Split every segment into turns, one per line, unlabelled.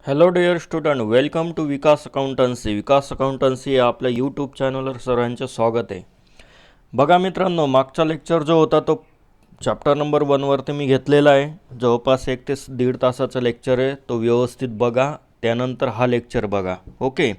Hello dear student, welcome to Vikas accountancy. Vikas accountancy या आपल्या YouTube चॅनलवर सर्वांचे स्वागत आहे. बघा मित्रांनो, मागचा लेक्चर जो होता तो चॅप्टर नंबर 1वरती मी घेतलेला आहे. जवळपास 1 ते 1.5 तासाचा लेक्चर आहे. तो व्यवस्थित बघा, त्यानंतर हा लेक्चर बघा. ओके.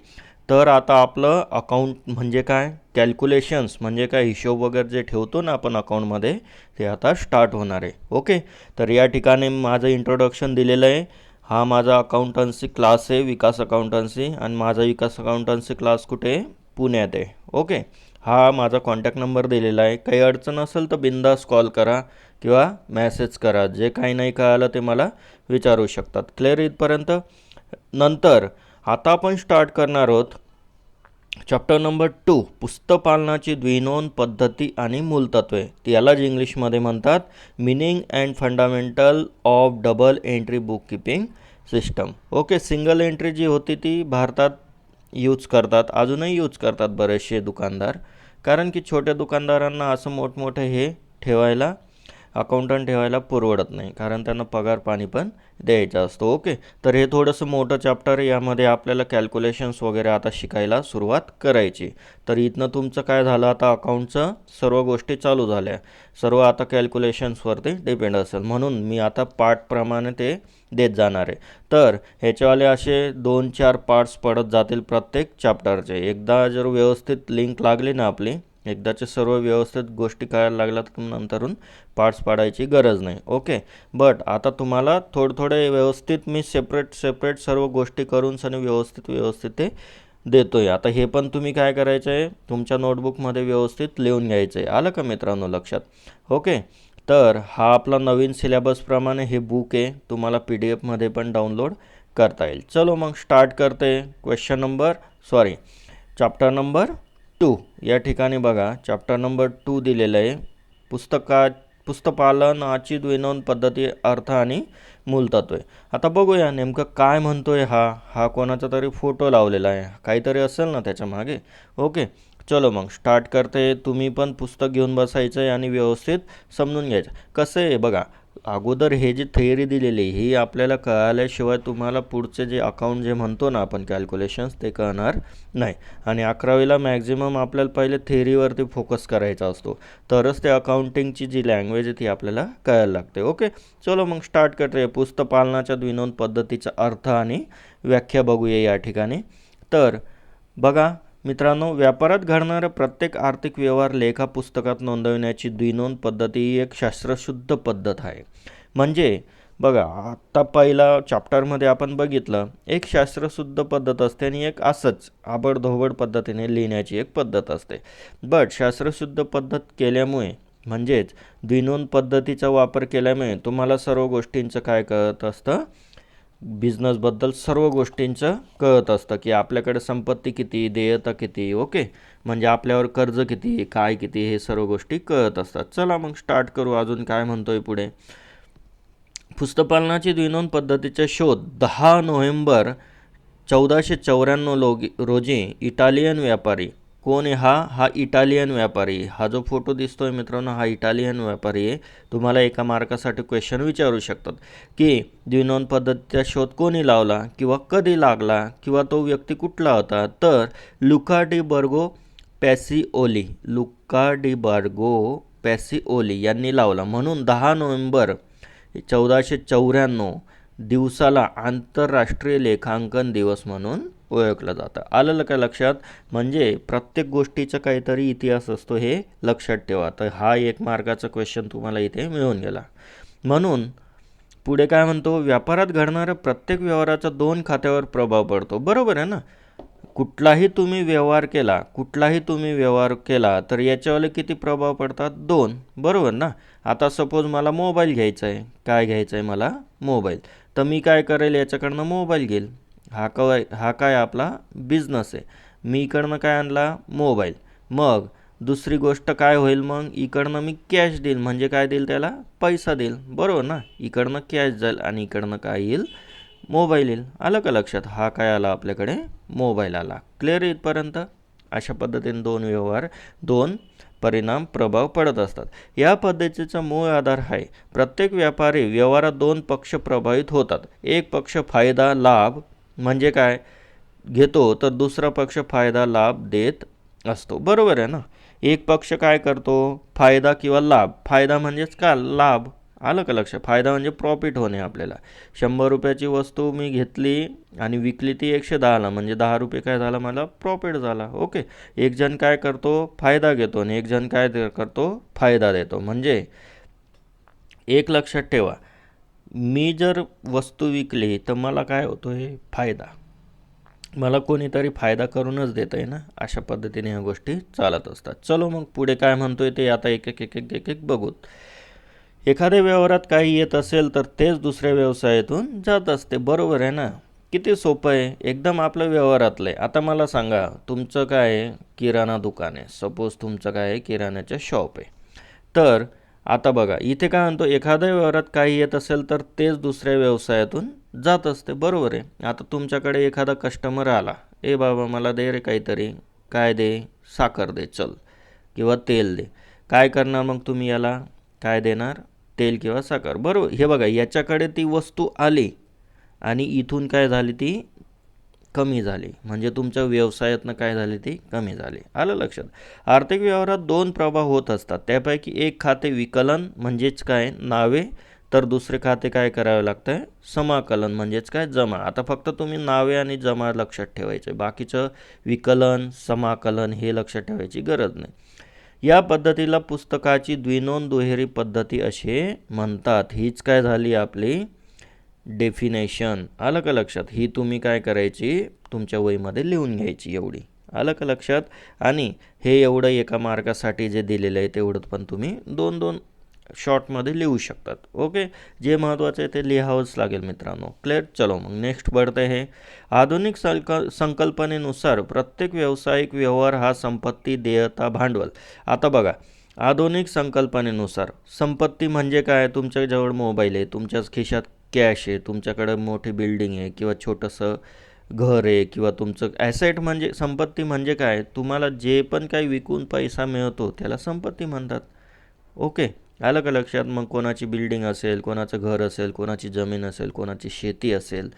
तर आता आपलं अकाउंट म्हणजे काय, कॅल्क्युलेशन्स म्हणजे काय, हिशोब वगैरे जे ठेवतो ना आपण अकाउंटमध्ये, ते आता स्टार्ट होणार आहे. ओके. तर या ठिकाणी माझं इंट्रोडक्शन दिलेलं आहे. हा माझा अकाउंटन्सी क्लास आहे, विकास अकाउंटन्सी. आणि माझा विकास अकाउंटन्सी क्लास कुठे आहे? पुण्यात आहे. ओके. हा माझा कॉन्टॅक्ट नंबर दिलेला आहे. काही अडचण असेल तर बिंदास कॉल करा किंवा मॅसेज करा. जे काही नाही कळालं ते मला विचारू शकतात. क्लिअर इथपर्यंत? नंतर आता आपण स्टार्ट करणार आहोत चॅप्टर नंबर 2, पुस्तपालनाची द्विनोंद पद्धती आणि मूलतत्वे. यालाच इंग्लिशमध्ये म्हणतात meaning and fundamental of double entry book keeping system. Okay. Single entry जी होती ती भारतात यूज करतात, अजूनही यूज करतात बरेचसे दुकानदार. कारण की छोट्या दुकानदारांना असं मोठमोठे हे ठेवायला, अकाउंटंट ठेवायला परवडत नाही, कारण त्यांना पगार पाणी पण द्यायचा असतो. ओके. तर हे थोडंसं मोठं चॅप्टर आहे. यामध्ये आपल्याला कॅल्क्युलेशन्स वगैरे आता शिकायला सुरुवात करायची. तर इथनं तुमचं काय झालं, आता अकाउंटचं सर्व गोष्टी चालू झाल्या. सर्व आता कॅल्क्युलेशन्सवरती डिपेंड असेल, म्हणून मी आता पार्टप्रमाणे ते देत जाणार आहे. तर ह्याच्यावाले असे 2-4 पार्ट्स पडत जातील प्रत्येक चॅप्टरचे. एकदा जर व्यवस्थित लिंक लागली ना आपली, एकदाचे सर्व व्यवस्थित गोष्टी कळायला लागल्या तर नंतरून पार्ट्स पाडायची गरज नाही. ओके. बट आता तुम्हाला थोडे व्यवस्थित मी सेपरेट सर्व गोष्टी करून सनी व्यवस्थित ते देतो आहे. आता हे पण तुम्ही काय करायचं आहे, तुमच्या नोटबुकमध्ये व्यवस्थित लिहून घ्यायचं आहे. आलं का मित्रांनो लक्षात? ओके. तर हा आपला नवीन सिलेबसप्रमाणे हे बुक आहे, तुम्हाला PDF पण डाउनलोड करता येईल. चलो मग स्टार्ट करते. Chapter number 2. या ठिकाणी बघा, चॅप्टर नंबर 2 दिलेलं आहे. पुस्तपालनाची द्विनोंद पद्धती, अर्थ आणि मूलतत्वे. आता बघूया नेमकं काय म्हणतोय हा कोणाचा तरी फोटो लावलेला आहे, काहीतरी असेल ना त्याच्या मागे. ओके. चलो मग स्टार्ट करते. तुम्ही पण पुस्तक घेऊन बसायचं आहे आणि व्यवस्थित समजून घ्यायचं. कसं आहे बघा, अगोदर हे जे थिअरी दिलेली ही आपल्याला कळाल्याशिवाय तुम्हाला पुढचे जे अकाउंट जे म्हणतो ना आपण कॅल्क्युलेशन्स, ते कळणार नाही. आणि 11वीला मॅक्झिमम आपल्याला पहिले थिअरीवरती फोकस करायचा असतो, तरच ते अकाउंटिंगची जी लँग्वेज आहे ती आपल्याला कळायला लागते. ओके. चलो मग स्टार्ट करते. पुस्तपालनाच्या द्विनोंद पद्धतीचा अर्थ आणि व्याख्या बघूया या ठिकाणी. तर बघा मित्रांनो, व्यापारात घडणाऱ्या प्रत्येक आर्थिक व्यवहार लेखा पुस्तकात नोंदवण्याची द्विनोंद पद्धती ही एक शास्त्रशुद्ध पद्धत आहे. म्हणजे बघा, आत्ता पहिला चॅप्टरमध्ये आपण बघितलं, एक शास्त्रशुद्ध पद्धत असते आणि एक असंच आबडधोबड पद्धतीने लिहिण्याची एक पद्धत असते. बट शास्त्रशुद्ध पद्धत केल्यामुळे, म्हणजेच द्विनोंद पद्धतीचा वापर केल्यामुळे तुम्हाला सर्व गोष्टींचं काय कळत असतं, बिझनेसबद्दल सर्व गोष्टींचं कळत असतं की आपल्याकडे संपत्ती किती, देयता किती. ओके. म्हणजे आपल्यावर कर्ज किती, काय किती, हे सर्व गोष्टी कळत असतात. चला मग स्टार्ट करू. अजून काय म्हणतोय पुढे. पुस्तपालनाची द्विनोंद पद्धतीचा शोध 10 नोव्हेंबर 1494 रोजी इटालियन व्यापारी, कोण आहे हा इटालियन व्यापारी. हा जो फोटो दिसतोय मित्रांनो, हा इटालियन व्यापारी आहे. तुम्हाला एका मार्कासाठी क्वेश्चन विचारू शकतात की द्विनोंद पद्धतीचा शोध कोणी लावला किंवा कधी लागला किंवा तो व्यक्ती कुठला होता. तर लुका डी बर्गो पॅसिओली यांनी लावला. म्हणून 10 नोव्हेंबर 1494 दिवसाला आंतरराष्ट्रीय लेखांकन दिवस म्हणून ओळखलं जातं. आलं का लक्षात? म्हणजे प्रत्येक गोष्टीचा काहीतरी इतिहास असतो, हे लक्षात ठेवा. तर हा 1 मार्काचा क्वेश्चन तुम्हाला इथे मिळून गेला. म्हणून पुढे काय म्हणतो, व्यापारात घडणाऱ्या प्रत्येक व्यवहाराचा 2 खात्यावर प्रभाव पडतो. बरोबर आहे ना? कुठलाही तुम्ही व्यवहार केला तर याच्यावाले किती प्रभाव पडतात? 2. बरोबर ना? आता सपोज मला मोबाईल घ्यायचा आहे. काय घ्यायचं आहे मला? मोबाईल. तर मी काय करेल, याच्याकडनं मोबाईल घेईल. हा काय आपला बिझनेस आहे. मी इकडनं काय आणला? मोबाईल. मग दुसरी गोष्ट काय होईल, मग इकडनं मी कॅश देईल. म्हणजे काय देईल त्याला? पैसा देईल. बरोबर ना? इकडनं कॅश जाईल आणि इकडनं काय येईल? मोबाईल येईल. आलं का लक्षात? हा काय आला आपल्याकडे? मोबाईल आला. क्लिअर इथपर्यंत? अशा पद्धतीने 2 व्यवहार, 2 परिणाम, प्रभाव पडत असतात. या पद्धतीचा मूळ आधार आहे, प्रत्येक व्यापारी व्यवहारात 2 पक्ष प्रभावित होतात. एक पक्ष फायदा, लाभ म्हणजे काय, घेतो तर दुसरा पक्ष फायदा लाभ देत असतो, बरोबर आहे ना. एक पक्ष काय करतो, फायदा किंवा लाभ, फायदा म्हणजेच का लाभ, आलं का लक्षात. फायदा म्हणजे प्रॉफिट होणे आपल्याला. 100 रुपयाची वस्तू मी घेतली आणि विकली ती 110ला, म्हणजे 10 रुपये काय झाला मला प्रॉफिट झाला. ओके, एक जण काय करतो फायदा घेतो आणि एक जण काय करतो फायदा देतो. म्हणजे एक लक्षात ठेवा, मी जर वस्तू विकली तर मला काय होतो हे फायदा, मला कोणीतरी फायदा करूनच देत आहे ना. अशा पद्धतीने ह्या गोष्टी चालत असतात. चलो मग पुढे काय म्हणतोय ते आता एक एक एक एक एक एक बघूत. एखाद्या व्यवहारात काही येत असेल तर तेच दुसऱ्या व्यवसायातून जात असते, बरोबर आहे ना. किती सोपं आहे एकदम आपलं व्यवहारातलं आहे. आता मला सांगा, तुमचं काय आहे, किराणा दुकान आहे, सपोज तुमचं काय आहे किराण्याचं शॉप आहे. तर आता बघा इथे काय म्हणतो, एखाद्या व्यवहारात काही येत असेल तर तेच दुसऱ्या व्यवसायातून जात असते, बरोबर आहे. आता तुमच्याकडे एखादा कस्टमर आला, ए बाबा मला दे रे काहीतरी, काय दे, साखर दे चल, किंवा तेल दे. काय करणार मग तुम्ही याला, काय देणार, तेल किंवा साखर, बरोबर. हे बघा याच्याकडे ती वस्तू आली आणि इथून काय झाली ती कमी झाली, म्हणजे तुमच्या व्यवसायातनं काय झाली ती कमी झाली, आलं लक्षात. आर्थिक व्यवहारात दोन प्रभाव होत असतात, त्यापैकी एक खाते विकलन म्हणजेच काय नावे, तर दुसरे खाते काय करावे लागतं आहे समाकलन म्हणजेच काय जमा. आता फक्त तुम्ही नावे आणि जमा लक्षात ठेवायचे, बाकीचं विकलन समाकलन हे लक्षात ठेवायची गरज नाही. या पद्धतीला पुस्तकाची द्विनोंद दुहेरी पद्धती असे म्हणतात. हीच काय झाली आपली डेफिनेशन, आलं का लक्षात. ही तुम्ही काय करायची तुमच्या वहीमध्ये लिहून घ्यायची एवढी, आलं का लक्षात. आणि हे एवढं एका मार्कासाठी जे दिलेलं आहे तेवढं पण तुम्ही 2-2 शॉर्टमध्ये लिहू शकतात. ओके, जे महत्त्वाचं आहे ते लिहावंच लागेल मित्रांनो. क्लिअर. चलो मग नेक्स्ट बढ़ते हे. आधुनिक संकल्पनेनुसार प्रत्येक व्यावसायिक व्यवहार हा संपत्ती देयता भांडवल. आता बघा आधुनिक संकल्पनेनुसार संपत्ती म्हणजे काय, तुमच्याजवळ मोबाईल आहे, तुमच्याच खिशात कॅश आहे, तुमच्याकडं मोठी बिल्डिंग आहे किंवा छोटंसं घर आहे किंवा तुमचं ॲसेट, म्हणजे संपत्ती म्हणजे काय, तुम्हाला जे पण काही विकून पैसा मिळतो त्याला संपत्ती म्हणतात. ओके, आलं का लक्षात. मग कोणाची बिल्डिंग असेल, कोणाचं घर असेल, कोणाची जमीन असेल, कोणाची शेती असेल,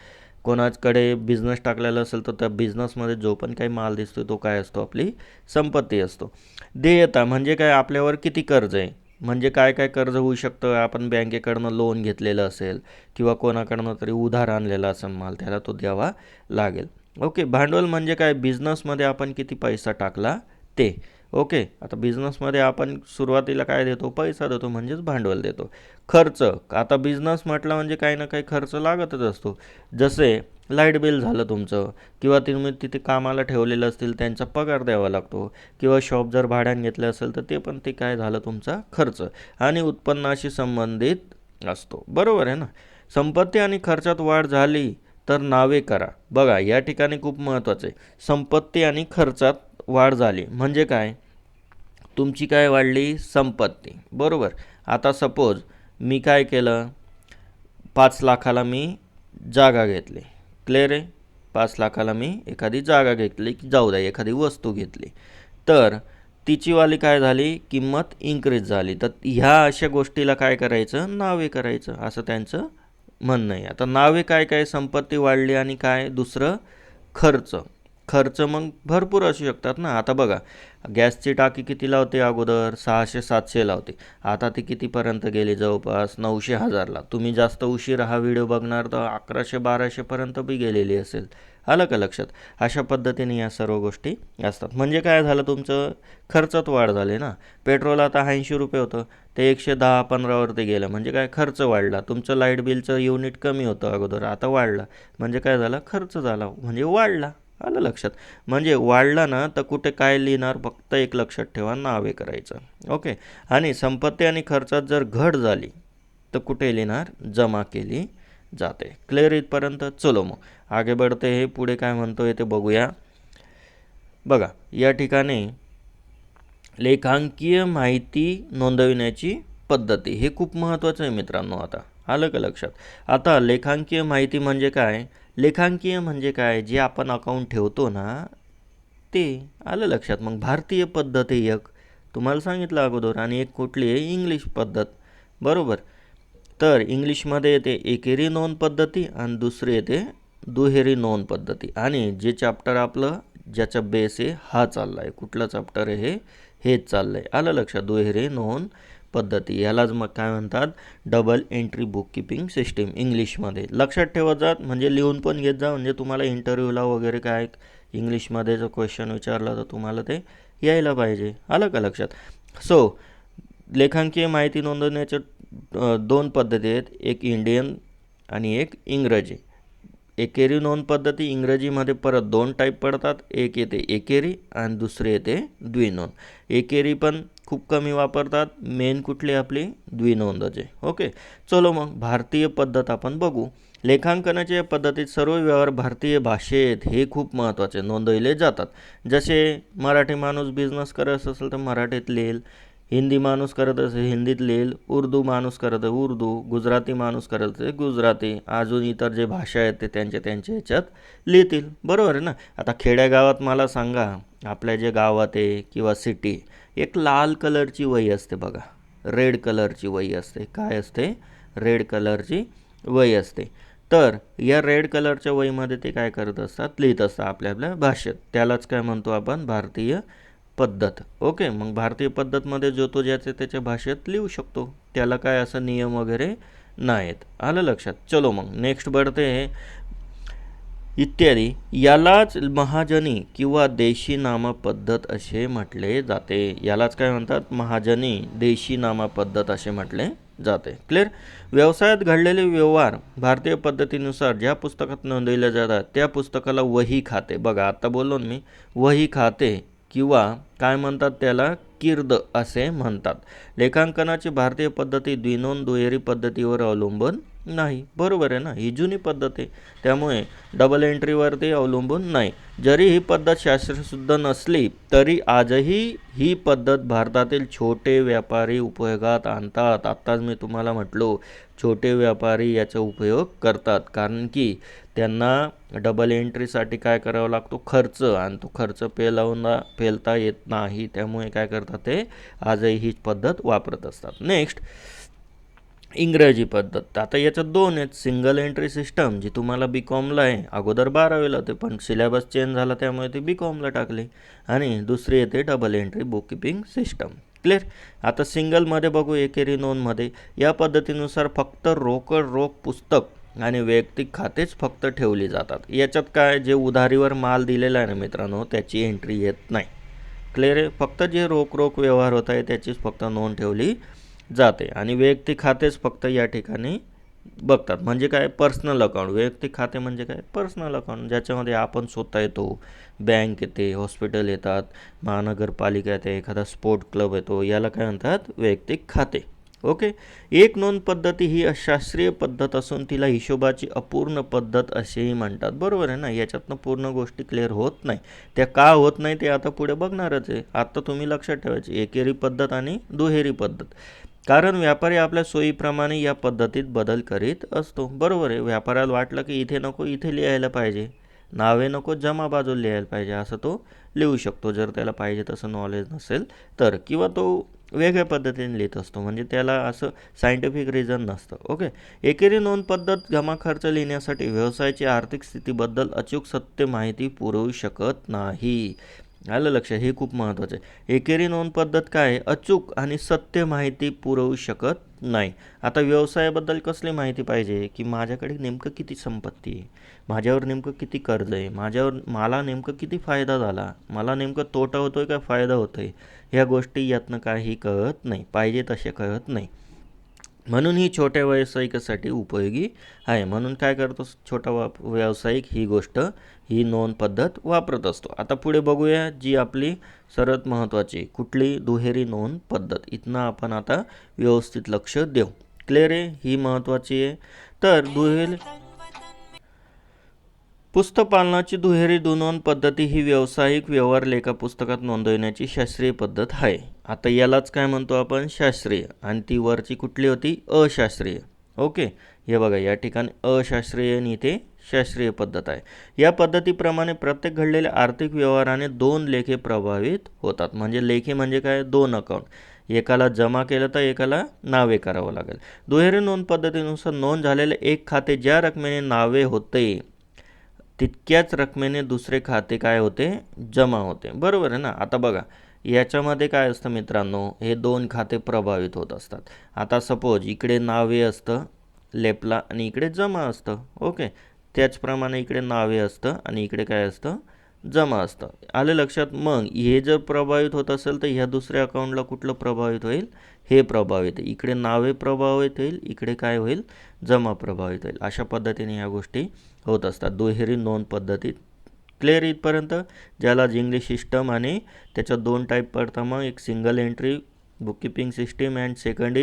कोणाकडे बिझनेस टाकलेला असेल तर त्या बिझनेसमध्ये जो पण काही माल दिसतो तो काय असतो, आपली संपत्ती असतो. देयता म्हणजे काय, आपल्यावर किती कर्ज आहे, म्हणजे काय काय कर्ज होऊ शकतं, आपण बँकेकडनं लोन घेतलेलं असेल किंवा कोणाकडनं तरी उधार आणलेला असेल माल, त्याला तो द्यावा लागेल. ओके, भांडवल म्हणजे काय, बिझनेसमध्ये आपण किती पैसा टाकला ते. ओके, आता बिझनेसमध्ये आपण सुरुवातीला काय देतो, पैसा देतो म्हणजेच भांडवल देतो. खर्च, आता बिझनेस म्हटलं म्हणजे काही ना काही खर्च लागतच असतो. जसे लाईट बिल झालं तुमचं, किंवा तुम्ही तिथे कामाला ठेवलेलं असतील त्यांचा पगार द्यावा लागतो, किंवा शॉप जर भाड्याने घेतलं असेल तर ते पण ते काय झालं तुमचा खर्च, आणि उत्पन्नाशी संबंधित असतो, बरोबर आहे ना. संपत्ती आणि खर्चात वाढ झाली तर नावे करा. बघा या ठिकाणी खूप महत्त्वाचं आहे, संपत्ती आणि खर्चात वाढ झाली म्हणजे काय, तुमची काय वाढली संपत्ती, बरोबर. आता सपोज मी काय केलं, 5 लाखाला मी जागा घेतली, क्लिअर आहे. 5 लाखाला मी एखादी जागा घेतली, की जाऊ द्या एखादी वस्तू घेतली, तर तिचीवाली काय झाली किंमत इन्क्रीज झाली, तर ह्या अशा गोष्टीला काय करायचं, नावे करायचं, असं त्यांचं म्हणणं आहे. आता नावे काय काय, संपत्ती वाढली आणि काय दुसरं खर्च. खर्च मग भरपूर असू शकतात ना. आता बघा गॅसची टाकी किती लावते, अगोदर 600-700 लावते, आता ती कितीपर्यंत गेली, जवळपास 900-1000ला. तुम्ही जास्त उशीर हा व्हिडिओ बघणार तर 1100-1200पर्यंत बी गेलेली असेल, आलं का लक्षात. अशा पद्धतीने या सर्व गोष्टी असतात. म्हणजे काय झालं, तुमचं खर्चात वाढ झाली ना. पेट्रोल आता 80 रुपये होतं, ते 110-15वरती गेलं, म्हणजे काय खर्च वाढला. तुमचं लाईट बिलचं युनिट कमी होतं अगोदर, आता वाढला, म्हणजे काय झालं खर्च झाला, म्हणजे वाढला, आलं लक्षात. म्हणजे वाढला ना तर कुठे काय लिहिणार, फक्त एक लक्षात ठेवा, नावे करायचं. ओके, आणि संपत्ती आणि खर्चात जर घट झाली तर कुठे लिहिणार, जमा केली जाते. क्लिअर इथपर्यंत. चलो मग आगे बढ़ते हे, पुढे काय म्हणतोय ते बघूया. बघा या ठिकाणी लेखांकीय माहिती नोंदविण्याची पद्धती, हे खूप महत्त्वाचं आहे मित्रांनो. आता आलं का लक्षात. आता लेखांकीय माहिती म्हणजे काय, लेखांकीय म्हणजे काय, जे आपण अकाउंट ठेवतो ना ते, आलं लक्षात. मग भारतीय पद्धत आहे एक, तुम्हाला सांगितलं अगोदर, आणि एक कुठली आहे, इंग्लिश पद्धत, बरोबर. तर इंग्लिशमध्ये येते एकेरी नोंद पद्धती आणि दुसरी येते दुहेरी नोंद पद्धती. आणि जे चॅप्टर आपलं ज्याचा बेस आहे हा चालला आहे, कुठला चॅप्टर आहे हेच चाललं आहे. आलं लक्षात? दुहेरी नोंद पद्धती, यालाच मग काय म्हणतात? Double entry book keeping system इंग्लिशमध्ये. लक्षात ठेवत जात, म्हणजे लिहून पण घेत जा, म्हणजे तुम्हाला इंटरव्ह्यूला वगैरे काय इंग्लिशमध्ये जर क्वेश्चन विचारला तर तुम्हाला ते यायला पाहिजे. आलं का लक्षात? सो लेखांकीय माहिती नोंदवण्याच्या दोन पद्धती आहेत, एक इंडियन आणि एक इंग्रजी. एकेरी नोंद पद्धती इंग्रजीमध्ये परत दोन टाईप पडतात, एक येते एकेरी आणि दुसरे येते द्विनोंद. एकेरी पण खूप कमी वापरतात, मेन कुठली आपली द्विनोंदचे. ओके, चलो मग भारतीय पद्धत आपण बघू. लेखांकनाच्या पद्धतीत सर्व व्यवहार भारतीय भाषेत हे खूप महत्त्वाचे नोंदवले जातात. जसे मराठी माणूस बिझनेस करत असेल तर मराठीत लिहिल, हिंदी माणूस करत असेल हिंदीत लिहिल, उर्दू माणूस करत उर्दू, गुजराती माणूस करत असेल गुजराती, अजून इतर जे भाषा आहेत ते त्यांच्या ह्याच्यात लिहितील. बरोबर आहे ना? आता खेड्यागावात मला सांगा, आपल्या जे गावात आहे किंवा सिटी, एक लाल कलरची वही असते बघा, रेड कलरची वही असते. काय असते? रेड कलरची वही असते. तर या रेड कलरच्या वहीमध्ये ते काय करत असतात? लिहित असतात आपल्या आपल्या भाषेत. त्यालाच काय म्हणतो आपण? भारतीय पद्धत. ओके, मग भारतीय पद्धतमध्ये जो तो ज्याचे त्याच्या भाषेत लिहू शकतो, त्याला काय असं नियम वगैरे नाहीत. आलं लक्षात? चलो मग नेक्स्ट बढ़ते इत्यादी. यालाच महाजनी किंवा देशी नामा पद्धत असे म्हटले जाते. यालाच काय म्हणतात? महाजनी देशी नामा पद्धत असे म्हटले जाते. क्लिअर? व्यवसायात घडलेले व्यवहार भारतीय पद्धतीनुसार ज्या पुस्तकात नोंदवले जातात त्या पुस्तकाला वही खाते. बघा आता बोललो मी, वही खाते किंवा काय म्हणतात त्याला? कीर्द असे म्हणतात. लेखांकनाची भारतीय पद्धती द्विनोंद दुहेरी पद्धतीवर अवलंबून नाही. बरोबर आहे ना? ही जुनी पद्धत आहे, त्यामुळे डबल एंट्रीवरती अवलंबून नाही. जरी ही पद्धत शास्त्रशुद्ध नसली तरी आजही ही पद्धत भारतातील छोटे व्यापारी उपयोगात आणतात. आत्ताच मी तुम्हाला म्हटलो, छोटे व्यापारी याचा उपयोग करतात, कारण की त्यांना डबल एंट्रीसाठी काय करावा लागतो? खर्च, आणि तो खर्च पेलता येत नाही. त्यामुळे काय करतात? ते आजही ही पद्धत वापरत असतात. नेक्स्ट, इंग्रजी पद्धत. आता याच्यात दोन आहेत. सिंगल एंट्री सिस्टम जी तुम्हाला बी कॉमला आहे, अगोदर 12वीला होते पण सिलेबस चेंज झाला त्यामुळे ते बी कॉमला टाकले. आणि दुसरी येते double entry book keeping system. Clear? आता सिंगलमध्ये बघू, एकेरी नोंदमध्ये या पद्धतीनुसार फक्त रोख पुस्तक आणि वैयक्तिक खातेच फक्त ठेवली जातात. याच्यात काय, जे उधारीवर माल दिलेला आहे ना मित्रांनो, त्याची एंट्री येत नाही. क्लिअर आहे? फक्त जे रोख व्यवहार होत आहे त्याचीच फक्त नोंद ठेवली जाते. आणि वैयक्तिक खातेच फक्त या ठिकाणी बघतात. म्हणजे काय? Personal account. वैयक्तिक खाते म्हणजे काय? पर्सनल अकाउंट, ज्याच्यामध्ये आपण स्वतः येतो, बँक येते, हॉस्पिटल येतात, महानगरपालिका येते, एखादा स्पोर्ट क्लब येतो, याला काय म्हणतात? वैयक्तिक खाते. ओके, एक नोंद पद्धती ही अशास्त्रीय पद्धत असून तिला हिशोबाची अपूर्ण पद्धत असेही म्हणतात. बरोबर आहे ना? याच्यातनं पूर्ण गोष्टी क्लिअर होत नाही. त्या का होत नाही ते आता पुढे बघणारच आहे. आता तुम्ही लक्षात ठेवायची एकेरी पद्धत आणि दुहेरी पद्धत, कारण व्यापारी आपल्या सोयीप्रमाणे या पद्धतीत बदल करीत असतो. बरोबर आहे? व्यापाऱ्याला वाटलं की इथे नको इथे लिहायला पाहिजे, नावे नको जमा बाजूला लिहायला पाहिजे, असं तो लिहू शकतो जर त्याला पाहिजे तसं नॉलेज नसेल तर, किंवा तो वेगळ्या पद्धतीने लिहित असतो, म्हणजे त्याला असं सायंटिफिक रिझन नसतं. ओके, एकेरी नोंद पद्धत जमा खर्च लिहिण्यासाठी व्यवसायाची आर्थिक स्थितीबद्दल अचूक सत्य माहिती पुरवू शकत नाही. आलं लक्षात? हे खूप महत्त्वाचं आहे. एकेरी नोंद पद्धत काय? अचूक आणि सत्य माहिती पुरवू शकत नाही. आता व्यवसायाबद्दल कसली माहिती पाहिजे? की माझ्याकडे नेमकं किती संपत्ती आहे, माझ्यावर नेमकं किती कर्ज आहे, मला नेमकं किती फायदा झाला, मला नेमकं तोटा होतोय का फायदा होतोय, ह्या गोष्टी यातनं काही कळत नाही, पाहिजे तसे कळत नाही. म्हणून ही छोट्या व्यावसायिकासाठी उपयोगी आहे. म्हणून काय करतो छोटा व्यावसायिक? ही नोंद पद्धत वापरत असतो. आता पुढे बघूया जी आपली सर्वात महत्त्वाची, कुठली? दुहेरी नोंद पद्धत. इथनं आपण आता व्यवस्थित लक्ष देऊ. क्लिअर आहे? ही महत्त्वाची आहे. तर दुहेरी पुस्तकपालनाची दुहेरी नोंद पद्धती ही व्यावसायिक व्यवहार लेखा पुस्तकात नोंदवण्याची शास्त्रीय पद्धत आहे. आता यालाच काय म्हणतो आपण? शास्त्रीय. आणि ती वरची कुठली होती? अशास्त्रीय. ओके, हे बघा या ठिकाणी अशास्त्रीय आणि इथे शास्त्रीय पद्धत आहे. या पद्धतीप्रमाणे प्रत्येक घडलेल्या आर्थिक व्यवहाराने दोन लेखे प्रभावित होतात. म्हणजे लेखे म्हणजे काय? दोन अकाउंट, एकाला जमा केलं तर एकाला नावे करावं लागेल. दुहेरी नोंद पद्धतीनुसार नोंद झालेले एक खाते ज्या रकमेने नावे होते तितक्याच रकमेने दुसरे खाते काय होते, जमा होते. बरोबर आहे ना. आता बघा याच्यामध्ये काय असतं मित्रांनो, हे दोन खाते प्रभावित होत असतात. आता सपोज इकडे नावे असतं लेफ्टला आणि इकडे जमा असतं. ओके, त्याचप्रमाणे इकडे नावे असतं आणि इकडे काय असतं, जमा असतं. आलं लक्षात. मग हे जर प्रभावित होत असेल तर ह्या दुसऱ्या अकाउंटला कुठलं प्रभावित होईल, हे प्रभावित आहे. इकडे नावे प्रभावित होईल, इकडे काय होईल, जमा प्रभावित होईल. अशा पद्धतीने ह्या गोष्टी होत असतात दुहेरी नोंद पद्धतीत. क्लिअर इथपर्यंत. ज्याला इंग्लिश सिस्टम आणि त्याच्यात दोन टाईप पडतं. मग एक single entry bookkeeping system and second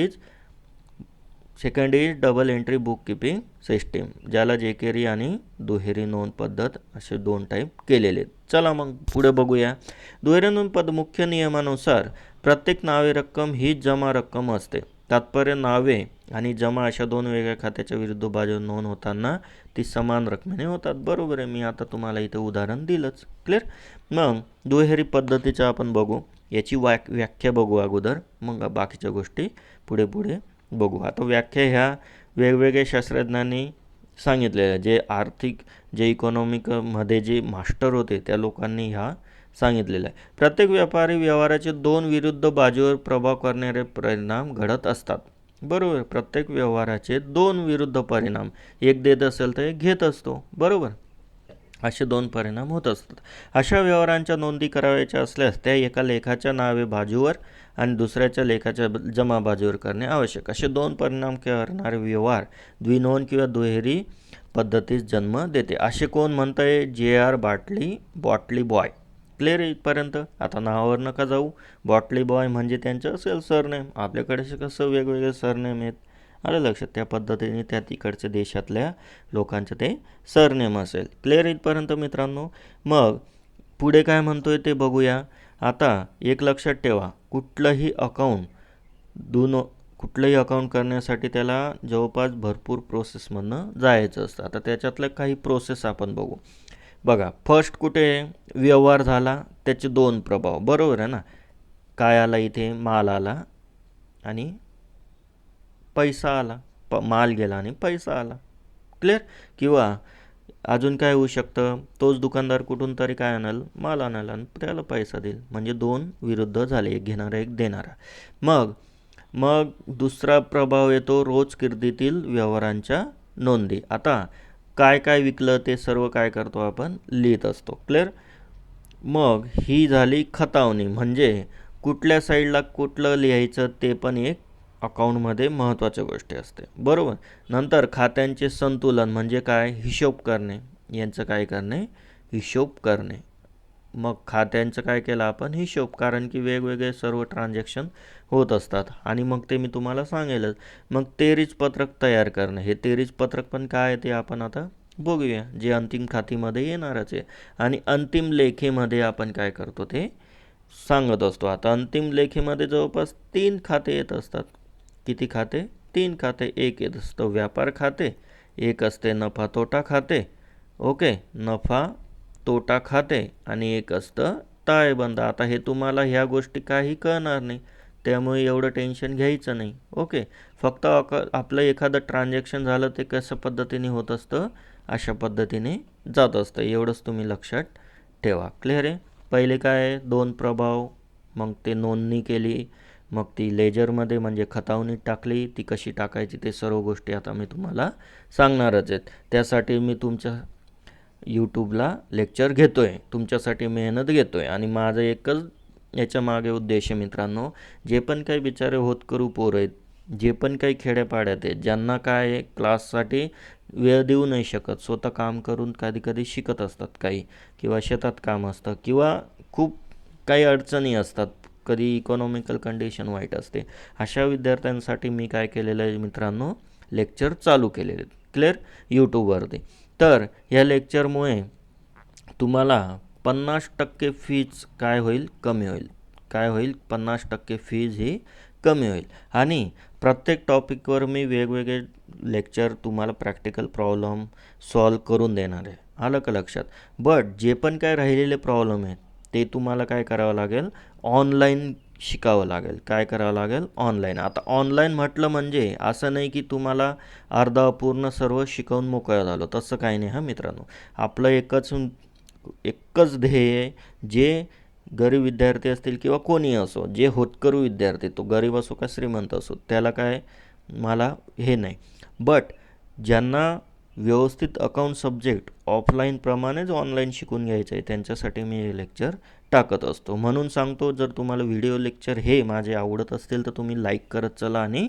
is double entry bookkeeping system, ज्याला जेकेरी आणि दुहेरी नोंद पद्धत असे दोन टाईप केलेले आहेत. चला मग पुढे बघूया. दुहेरी नोंद पद्धत मुख्य नियमानुसार प्रत्येक नावे रक्कम ही जमा रक्कम असते. तात्पर्य नावे आणि जमा अशा दोन वेगळ्या खात्याच्या विरुद्ध बाजू नोंद होताना ती समान रकमेने होतात. बरोबर आहे, मी आता तुम्हाला इथे उदाहरण दिलंच. क्लिअर. मग दुहेरी पद्धतीचं आपण बघू, याची व्याख्या बघू अगोदर, मग बाकीच्या गोष्टी पुढे पुढे बघू. आता व्याख्या ह्या वेगवेगळ्या शास्त्रज्ञांनी सांगितलेल्या, जे आर्थिक जे इकॉनॉमिकमध्ये जे मास्टर होते त्या लोकांनी ह्या सांगितलेलं आहे. प्रत्येक व्यापारी व्यवहाराचे दोन विरुद्ध बाजूवर प्रभाव करणारे परिणाम घडत असतात. बरोबर. प्रत्येक व्यवहाराचे दोन विरुद्ध परिणाम, एक देत असेल तर एक घेत असतो. बरोबर. असे दोन परिणाम होत असतात. अशा व्यवहारांच्या नोंदी करावयाच्या असल्यास त्या एका लेखाच्या नावे बाजूवर आणि दुसऱ्याच्या लेखाच्या जमा बाजूवर करणे आवश्यक. असे दोन परिणाम करणारे व्यवहार द्विनोंद किंवा दुहेरी पद्धतीस जन्म देते. असे कोण म्हणत आहे, J.R. बॉटली बॉय. क्लिअर इथपर्यंत. आता नावावर नका जाऊ. बॉटली बॉय म्हणजे त्यांचं असेल सरनेम. आपल्याकडे कसं वेगवेगळे सरनेम आहेत, आलं लक्षात. त्या पद्धतीने त्या तिकडच्या देशातल्या लोकांचं ते सरनेम असेल. क्लिअर इथपर्यंत मित्रांनो. मग पुढे काय म्हणतोय ते बघूया. आता एक लक्षात ठेवा, कुठलंही अकाउंट करण्यासाठी त्याला जवळपास भरपूर प्रोसेसमधनं जायचं असतं. आता त्याच्यातलं काही प्रोसेस आपण बघू. बघा, फर्स्ट कुठे व्यवहार झाला, त्याचे दोन प्रभाव. बरोबर आहे ना. काय आला इथे, माल आला आणि पैसा आला. माल गेला आणि पैसा आला. क्लिअर. किंवा अजून काय होऊ शकतं, तोच दुकानदार कुठून तरी काय आणाल, माल आणायला आणि त्याला पैसा देईल. म्हणजे दोन विरुद्ध झाले, एक घेणारा एक देणारा. मग दुसरा प्रभाव येतो रोजकिर्दीतील व्यवहारांच्या नोंदी. आता काय काय विकलं ते सर्व काय करतो आपण, लिहित असतो. क्लिअर. मग ही झाली खतावणी, म्हणजे कुठल्या साईडला कुठलं लिहायचं ते पण एक अकाउंटमध्ये महत्त्वाच्या गोष्टी असते. बरोबर. नंतर खात्यांचे संतुलन म्हणजे काय, हिशोब करणे. यांचं काय करणे, हिशोब करणे. मग खात्यांचं काय केलं आपण, हिशोब, कारण की वेगवेगळे सर्व ट्रान्झॅक्शन होत असतात आणि मग ते मी तुम्हाला सांगेलच. मग तेरीज पत्रक तयार करणे. हे तेरीज पत्रक पण काय आहे ते आपण आता बघूया, जे अंतिम खातीमध्ये येणारच आहे. आणि अंतिम लेखीमध्ये आपण काय करतो ते सांगत असतो. आता अंतिम लेखीमध्ये जवळपास 3 खाते येत असतात. किती खाते, 3 खाते. एक येत असतं व्यापार खाते, एक असते नफा तोटा खाते. ओके, नफा तोटा खाते, आणि एक असतं ताळेबंद. आता हे तुम्हाला ह्या गोष्टी काही कळणार नाही, त्यामुळे एवढं टेन्शन घ्यायचं नाही. ओके. फक्त आपलं एखादं ट्रान्झॅक्शन झालं ते कसं पद्धतीने होत असतं, अशा पद्धतीने जात असतं. एवढंच तुम्ही लक्षात ठेवा. क्लिअर आहे. पहिले काय, दोन प्रभाव, मग ते नोंदणी केली, मग ती लेजरमध्ये म्हणजे खतावणीत टाकली. ती कशी टाकायची ते सर्व गोष्टी आता मी तुम्हाला सांगणारच आहेत. त्यासाठी मी तुमच्या यूट्यूबला लेक्चर घेतो आहे, तुमच्यासाठी मेहनत घेतो आहे. आणि माझं एकच याच्या मागे उद्देश आहे मित्रांनो, जे पण काही बिचारे होतकरू पोरं आहेत, जे पण काही खेड्यापाड्यात आहेत, ज्यांना काय क्लाससाठी वेळ देऊ नाही शकत, स्वतः काम करून कधी कधी शिकत असतात काही, किंवा शेतात काम असतं, किंवा खूप काही अडचणी असतात, कधी इकॉनॉमिकल कंडिशन वाईट असते. अशा विद्यार्थ्यांसाठी मी काय केलेलं आहे मित्रांनो, लेक्चर चालू केलेले आहेत. क्लिअर. यूट्यूबवरती. तर ह्या लेक्चरमुळे तुम्हाला 50% फीज काय होईल, कमी होईल. काय होईल, 50% फीज ही कमी होईल. आणि प्रत्येक टॉपिकवर मी वेगवेगळे लेक्चर तुम्हाला प्रॅक्टिकल प्रॉब्लेम सॉल्व करून देणार आहे. आलं का लक्षात. बट जे पण काय राहिलेले प्रॉब्लेम आहेत ते तुम्हाला काय करावं लागेल, ऑनलाईन शिकावं लागेल. काय करावं लागेल? ऑनलाईन. आता ऑनलाईन म्हटलं म्हणजे असं नाही की तुम्हाला अर्धा अपूर्ण सर्व शिकवून मोकळं झालो, तसं काही नाही हां मित्रांनो. आपलं एकच ध्येय आहे, जे गरीब विद्यार्थी असतील किंवा कोणीही असो, जे होतकरू विद्यार्थी, तो गरीब असो का श्रीमंत असो, त्याला काय मला हे नाही. बट ज्यांना व्यवस्थित अकाउंट सब्जेक्ट ऑफलाईनप्रमाणेच ऑनलाईन शिकून घ्यायचं आहे, त्यांच्यासाठी मी हे लेक्चर टाकत असतो. म्हणून सांगतो, जर तुम्हाला व्हिडिओ लेक्चर हे माझे आवडत असतील तर तुम्ही लाईक करत चला आणि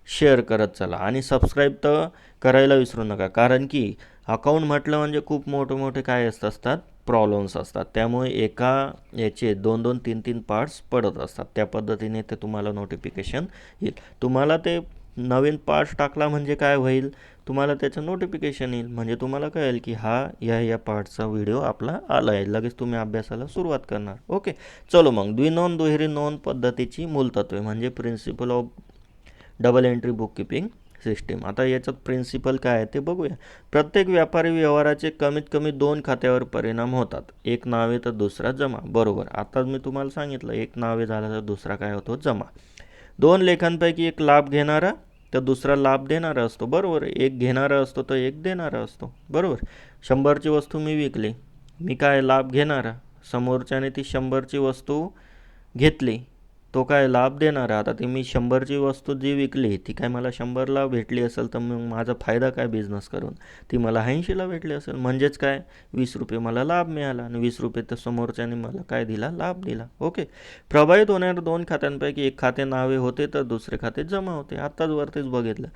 शेअर करत चला आणि सबस्क्राईब तर करायला विसरू नका. कारण की अकाउंट म्हटलं म्हणजे खूप मोठे काय असतात प्रॉब्लेम्स असतात. त्यामुळे एका याचे 2-2, 3-3 पार्ट्स पडत असतात. त्या पद्धतीने ते तुम्हाला नोटिफिकेशन येईल. तुम्हाला ते नवीन पार्ट्स टाकला म्हणजे काय होईल, तुम्हाला त्याचं नोटिफिकेशन येईल. म्हणजे तुम्हाला कळेल की हा या पार्टचा व्हिडिओ आपला आला आहे. लगेच तुम्ही अभ्यासाला सुरुवात करणार. ओके, चलो मग द्विनोंद दुहेरी नोंद पद्धतीची मूलतत्वे म्हणजे principle of double entry book keeping system. आता याच्यात प्रिन्सिपल काय आहे ते बघूया. प्रत्येक व्यापारी व्यवहाराचे कमीत कमी 2 खात्यावर परिणाम होतात. एक नावे तर दुसरा जमा. बरोबर, आता मी तुम्हाला सांगितलं, एक नावे झाला तर दुसरा काय होतो? जमा. 2 लेखांपैकी एक लाभ घेणारा तर दुसरा लाभ देणारा असतो. बरोबर, एक घेणारा असतो तर एक देणारा असतो. बरोबर. 100ची वस्तू मी विकली, मी काय लाभ घेणारा. समोरच्याने ती 100ची वस्तू घेतली, तो काय लाभ देणारा. आता ती मी 100ची वस्तू जी विकली ती काय मला 100ला भेटली असेल तर मग माझा फायदा काय बिझनेस करून? ती मला 80ला भेटली असेल. म्हणजेच काय, 20 रुपये मला लाभ मिळाला आणि 20 रुपये तर समोरच्याने मला काय दिला? लाभ दिला. ओके. प्रभावित होणाऱ्या 2 खात्यांपैकी एक खाते नावे होते तर दुसरे खाते जमा होते. आत्ताच वरतीच बघितलं.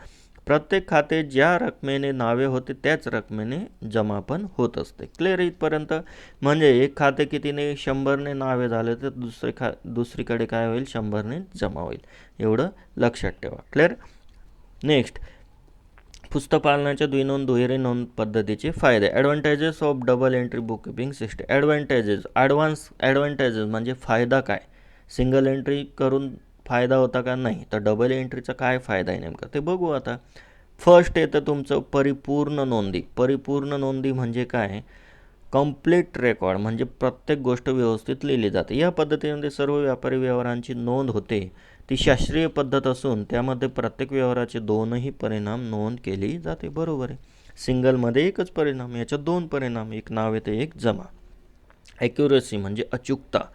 प्रत्येक खाते ज्या रकमेने नावे होते त्याच रकमेने जमा पण होत असते. क्लिअर इथपर्यंत? म्हणजे एक खाते कितीने 100ने नावे झाले तर दुसरीकडे काय होईल? 100ने जमा होईल. एवढं लक्षात ठेवा. क्लिअर? नेक्स्ट, पुस्तकपालनाच्या द्विनोंद दुहेरी नोंद पद्धतीचे फायदे. Advantages of double entry book keeping system. Advantages म्हणजे फायदा काय? सिंगल एंट्री करून फायदा होता का? नाही. तर डबल एंट्रीचा काय फायदा आहे नेमका ते बघू आता. फर्स्ट येतं तुमचं परिपूर्ण नोंदी. परिपूर्ण नोंदी म्हणजे काय? कंप्लीट रेकॉर्ड, म्हणजे प्रत्येक गोष्ट व्यवस्थित लिहिली जाते. या पद्धतीमध्ये सर्व व्यापारी व्यवहारांची नोंद होते. ती शास्त्रीय पद्धत असून त्यामध्ये प्रत्येक व्यवहाराचे 2ही परिणाम नोंद केली जाते. बरोबर आहे. सिंगलमध्ये एकच परिणाम, याच्यात 2 परिणाम, एक नावे तर एक जमा. ॲक्युरसी म्हणजे अचूकता.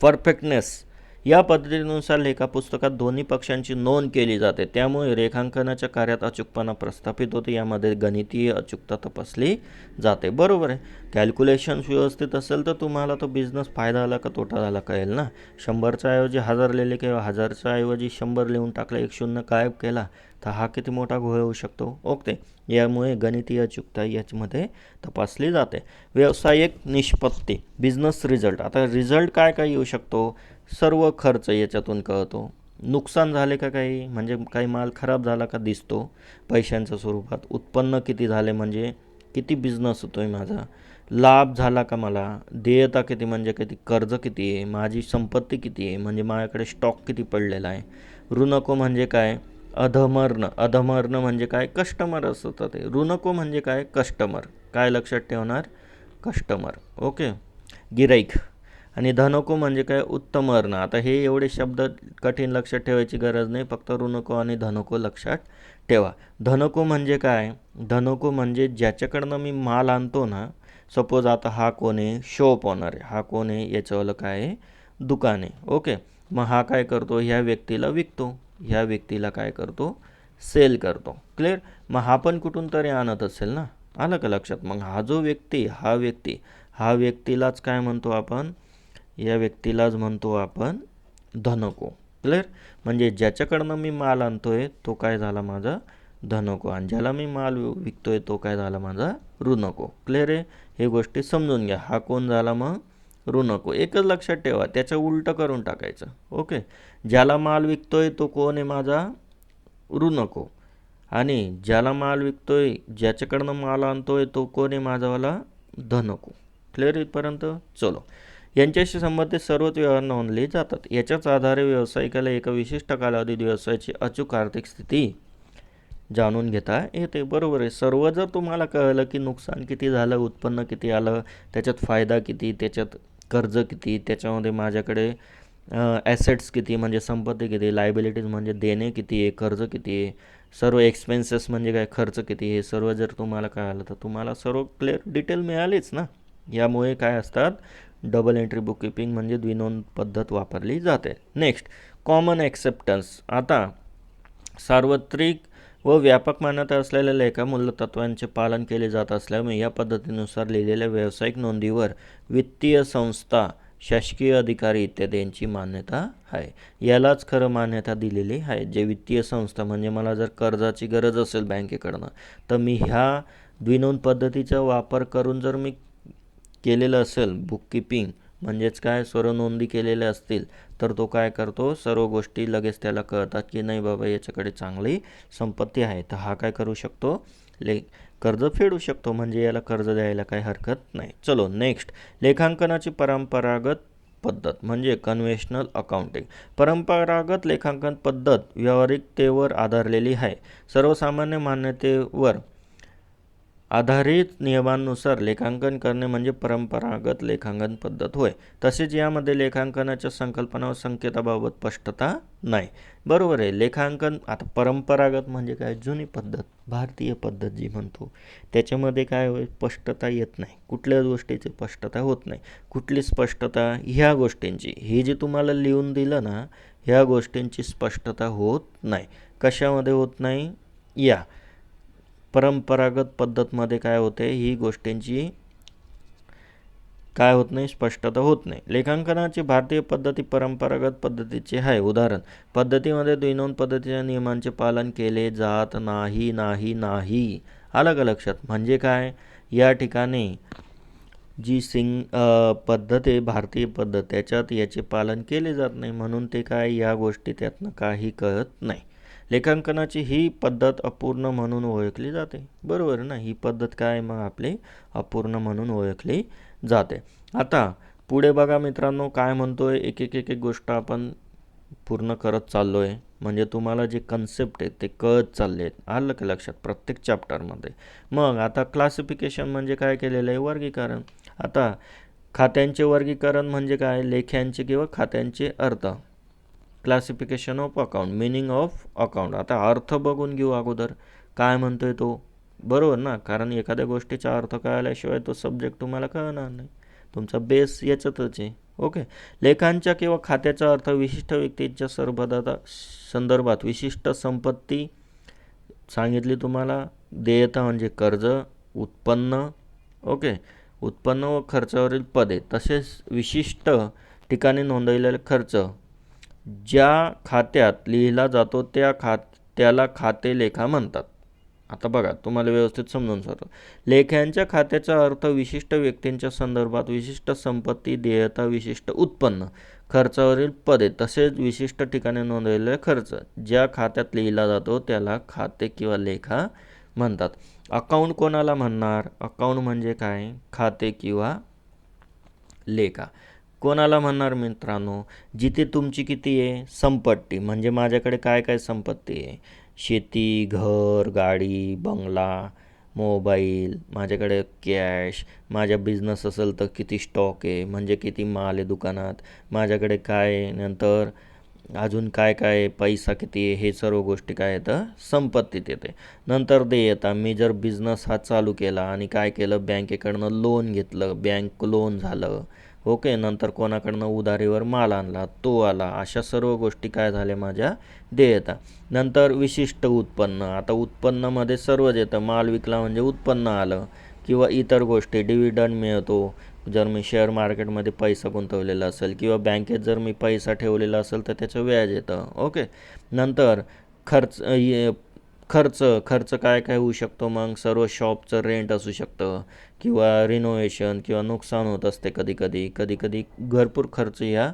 परफेक्टनेस, या पद्धतीनुसार लेखापुस्तकात दोन्ही पक्षांची नोंद केली जाते. त्यामुळे रेखांकनाच्या कार्यात अचूकपणा प्रस्थापित होते. यामध्ये गणितीय अचूकता तपासली जाते. बरोबर आहे. कॅल्क्युलेशन्स व्यवस्थित असेल तर तुम्हाला तो बिझनेस फायदा आला का तोटा झाला कळेल ना. 100च्या ऐवजी 1000 लिहिले किंवा 1000च्या ऐवजी 100 लिहून टाकलं, 1 शून्य गायब केला तर हा किती मोठा घोळ होऊ शकतो. ओके. यामुळे गणितीय अचूकता याच्यामध्ये तपासली जाते. व्यावसायिक निष्पत्ती, बिझनेस रिझल्ट. आता रिझल्ट काय काय येऊ शकतो? सर्व खर्च याच्यातून कळतो. नुकसान झाले का काही, म्हणजे काही माल खराब झाला का दिसतो पैशांच्या स्वरूपात. उत्पन्न किती झाले म्हणजे किती बिझनेस होतो आहे माझा. लाभ झाला का मला. देयता किती म्हणजे किती, कर्ज किती आहे, माझी संपत्ती किती आहे म्हणजे माझ्याकडे स्टॉक किती पडलेला आहे. ऋणको म्हणजे काय? अधमर्ण म्हणजे काय? कस्टमर असतं ते. ऋणको म्हणजे काय? कस्टमर. काय लक्षात ठेवणार? कस्टमर. ओके. गिराईक. आणि धनको म्हणजे काय? उत्तमर्ण. आता हे एवढे शब्द कठीण लक्षात ठेवायची गरज नाही, फक्त ऋणको आणि धनको लक्षात ठेवा. धनको म्हणजे काय? धनको म्हणजे ज्याच्याकडनं मी माल आणतो ना, सपोज आता हा कोण आहे? शॉप ओनर आहे. हा कोण आहे? याच्यावालं काय आहे? दुकान आहे. ओके. मग हा काय करतो? ह्या व्यक्तीला विकतो, ह्या व्यक्तीला काय करतो? सेल करतो. क्लिअर? मग हा पण कुठून तरी आणत असेल ना. आलं का लक्षात? मग हा जो व्यक्ती, हा व्यक्तीलाच काय म्हणतो आपण? या व्यक्तीलाच म्हणतो आपण धनको. क्लिअर? म्हणजे ज्याच्याकडनं मी माल आणतोय तो काय झाला माझा? धनको. आणि ज्याला मी माल विकतोय तो काय झाला माझा? ऋणको. क्लिअर आहे? हे गोष्टी समजून घ्या. हा कोण झाला मग? ऋणको. एकच लक्षात ठेवा, त्याचं उलटं करून टाकायचं. ओके. ज्याला माल विकतोय तो कोण आहे माझा? ऋणको. आणि ज्याला माल विकतोय, ज्याच्याकडनं माल आणतोय तो कोण आहे माझावाला? धनको. क्लिअर इथपर्यंत? चलो. यांच्याशी संबंधित सर्वच व्यवहार नोंदले जातात. याच्याच आधारे व्यावसायिकाला एका विशिष्ट कालावधीत व्यवसायाची अचूक आर्थिक स्थिती जाणून घेता येते. बरोबर आहे. सर्व जर तुम्हाला कळलं की नुकसान किती झालं, उत्पन्न किती आलं, त्याच्यात फायदा किती, त्याच्यात कर्ज किती, त्याच्यामध्ये माझ्याकडे ॲसेट्स किती म्हणजे संपत्ती किती, लायबिलिटीज म्हणजे देणे किती आहे, कर्ज किती आहे, सर्व एक्सपेन्सेस म्हणजे काय खर्च किती, हे सर्व जर तुम्हाला काय आलं तर तुम्हाला सर्व क्लिअर डिटेल मिळालीच ना. यामुळे काय असतात, डबल एंट्री बुक किपिंग म्हणजे द्विनोंद पद्धत वापरली जाते. Next, common acceptance. आता सार्वत्रिक व व्यापक मान्यता असलेल्या लेखा मूलतत्वांचे पालन केले जात असल्यामुळे या पद्धतीनुसार लिहिलेल्या व्यावसायिक नोंदीवर वित्तीय संस्था, शासकीय अधिकारी इत्यादींची मान्यता आहे. यालाच खरं मान्यता दिलेली आहे. जे वित्तीय संस्था म्हणजे मला जर कर्जाची गरज असेल बँकेकडनं, तर मी ह्या द्विनोंद पद्धतीचा वापर करून जर मी केलेलं असेल बुककीपिंग, म्हणजेच काय सर्व नोंदी केलेल्या असतील, तर तो काय करतो, सर्व गोष्टी लगेच त्याला कळतात की नाही बाबा याच्याकडे चांगली संपत्ती आहे, तर हा काय करू शकतो, कर्ज फेडू शकतो, म्हणजे याला कर्ज द्यायला काही हरकत नाही. चलो नेक्स्ट, लेखांकनाची परंपरागत पद्धत म्हणजे कन्व्हेन्शनल अकाउंटिंग. परंपरागत लेखांकन पद्धत व्यावहारिकतेवर आधारलेली आहे. सर्वसामान्य मान्यतेवर आधारित नियमांनुसार लेखांकन करणे म्हणजे परंपरागत लेखांकन पद्धत होय. तसेच यामध्ये लेखांकनाच्या संकल्पना व संकेताबाबत स्पष्टता नाही. बरोबर आहे. लेखांकन आता परंपरागत म्हणजे काय, जुनी पद्धत, भारतीय पद्धत जी म्हणतो, त्याच्यामध्ये काय होय, स्पष्टता येत नाही, कुठल्याच गोष्टीची स्पष्टता होत नाही. कुठली स्पष्टता, ह्या गोष्टींची, हे जे तुम्हाला लिहून दिलं ना, ह्या गोष्टींची स्पष्टता होत नाही. कशामध्ये होत नाही, या परंपरागत पद्धतमध्ये काय होते, ही गोष्टींची काय होत नाही, स्पष्टता होत नाही. लेखांकनाची भारतीय पद्धती परंपरागत पद्धतीची आहे. उदाहरण, पद्धतीमध्ये द्विनोंद पद्धतीच्या नियमांचे पालन केले जात नाही. नाही नाही आलं का लक्षात. म्हणजे काय, या ठिकाणी जी पद्धत आहे भारतीय पद्धत, त्याच्यात याचे पालन केले जात नाही, म्हणून ते काय, या गोष्टी त्यातनं काही कळत नाही. लेखांकनाची ही पद्धत अपूर्ण म्हणून ओळखली जाते. बरोबर ना, ही पद्धत काय मग आपली अपूर्ण म्हणून ओळखली जाते. आता पुढे बघा मित्रांनो, काय म्हणतोय, एक एक एक एक गोष्ट आपण पूर्ण करत चाललो आहे, म्हणजे तुम्हाला जे कन्सेप्ट आहेत ते कळत चालले आहेत. आलं का लक्षात प्रत्येक चॅप्टरमध्ये. मग आता क्लासिफिकेशन म्हणजे काय केलेलं आहे, वर्गीकरण. आता खात्यांचे वर्गीकरण म्हणजे काय, लेख्यांचे किंवा खात्यांचे अर्थ. Classification of account, meaning of account. आता अर्थ बघून घेऊ अगोदर, काय म्हणतोय तो. बरोबर ना, कारण एखाद्या गोष्टीचा अर्थ कळल्याशिवाय तो सब्जेक्ट तुम्हाला कळणार नाही. तुमचा बेस याच्यातच आहे. ओके. लेखांच्या किंवा खात्याचा अर्थ विशिष्ट व्यक्तींच्या संदर्भात विशिष्ट संपत्ती सांगितली तुम्हाला. देयता म्हणजे कर्ज, उत्पन्न, ओके, उत्पन्न व खर्चावरील पदे, तसेच विशिष्ट ठिकाणी नोंदवलेला खर्च ज्या खात्यात लिहिला जातो त्याला खाते लेखा म्हणतात. आता बघा, तुम्हाला व्यवस्थित समजून सांगतो. लेख्यांच्या खात्याचा अर्थ विशिष्ट व्यक्तींच्या संदर्भात विशिष्ट संपत्ती, देयता, विशिष्ट उत्पन्न, खर्चावरील पदे, तसेच विशिष्ट ठिकाणी नोंदवलेला खर्च ज्या खात्यात लिहिला जातो त्याला खाते किंवा लेखा म्हणतात. अकाउंट कोणाला म्हणणार, अकाउंट म्हणजे काय, खाते किंवा लेखा कोणाला म्हणणार मित्रांनो, जिथे तुमची किती आहे संपत्ती, म्हणजे माझ्याकडे काय काय संपत्ती आहे, शेती, घर, गाडी, बंगला, मोबाईल, माझ्याकडे कॅश, माझ्या बिझनेस असेल तर किती स्टॉक आहे, म्हणजे किती माल आहे दुकानात, माझ्याकडे काय आहे, नंतर अजून काय काय आहे, पैसा किती आहे, हे सर्व गोष्टी काय येतं, संपत्तीत येते. नंतर देयता, मी जर बिझनेस हा चालू केला आणि काय केलं, बँकेकडनं लोन घेतलं, बँक लोन झालं, ओके, नंतर कोणाकडनं उधारीवर माल आणला, तो आला, अशा सर्व गोष्टी काय झाल्या माझ्या देयता. नंतर विशिष्ट उत्पन्न, आता उत्पन्नामध्ये सर्वच येतं, माल विकला म्हणजे उत्पन्न आलं, किंवा इतर गोष्टी, डिव्हिडंड मिळतो जर मी शेअर मार्केटमध्ये पैसा गुंतवलेला असेल, किंवा बँकेत जर मी पैसा ठेवलेला असेल तर त्याचं व्याज येतं. ओके. नंतर खर्च, खर्च काय काय होऊ शकतो, मग सर्व शॉपचं रेंट असू शकतं, किंवा रिनोव्हेशन, किंवा नुकसान होत असते कधी भरपूर खर्च ह्या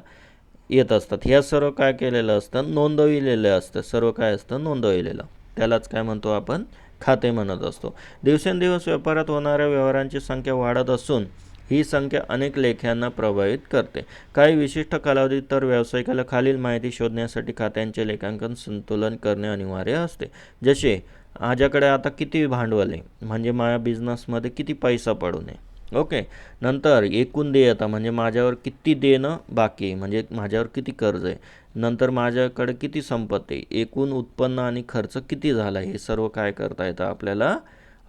येत असतात. ह्या सर्व काय केलेलं असतं, नोंदविलेलं असतं, सर्व काय असतं नोंदविलेलं, त्यालाच काय म्हणतो आपण, खाते म्हणत असतो. दिवसेंदिवस व्यापारात होणाऱ्या व्यवहारांची संख्या वाढत असून ही संख्या अनेक लेख्यांना प्रभावित करते. काही विशिष्ट कालावधीत तर व्यावसायिकाला खालील माहिती शोधण्यासाठी खात्यांचे लेखांकन संतुलन करणे अनिवार्य असते. जसे माझ्याकडे आता किती भांडवल आहे, म्हणजे माझ्या बिझनेसमध्ये किती पैसा पडू नये, ओके. नंतर एकूण देयता म्हणजे माझ्यावर किती देणं बाकी आहे, म्हणजे माझ्यावर किती कर्ज आहे. नंतर माझ्याकडे किती संपत्ती आहे, एकूण उत्पन्न आणि खर्च किती झाला, हे सर्व काय करता येतं आपल्याला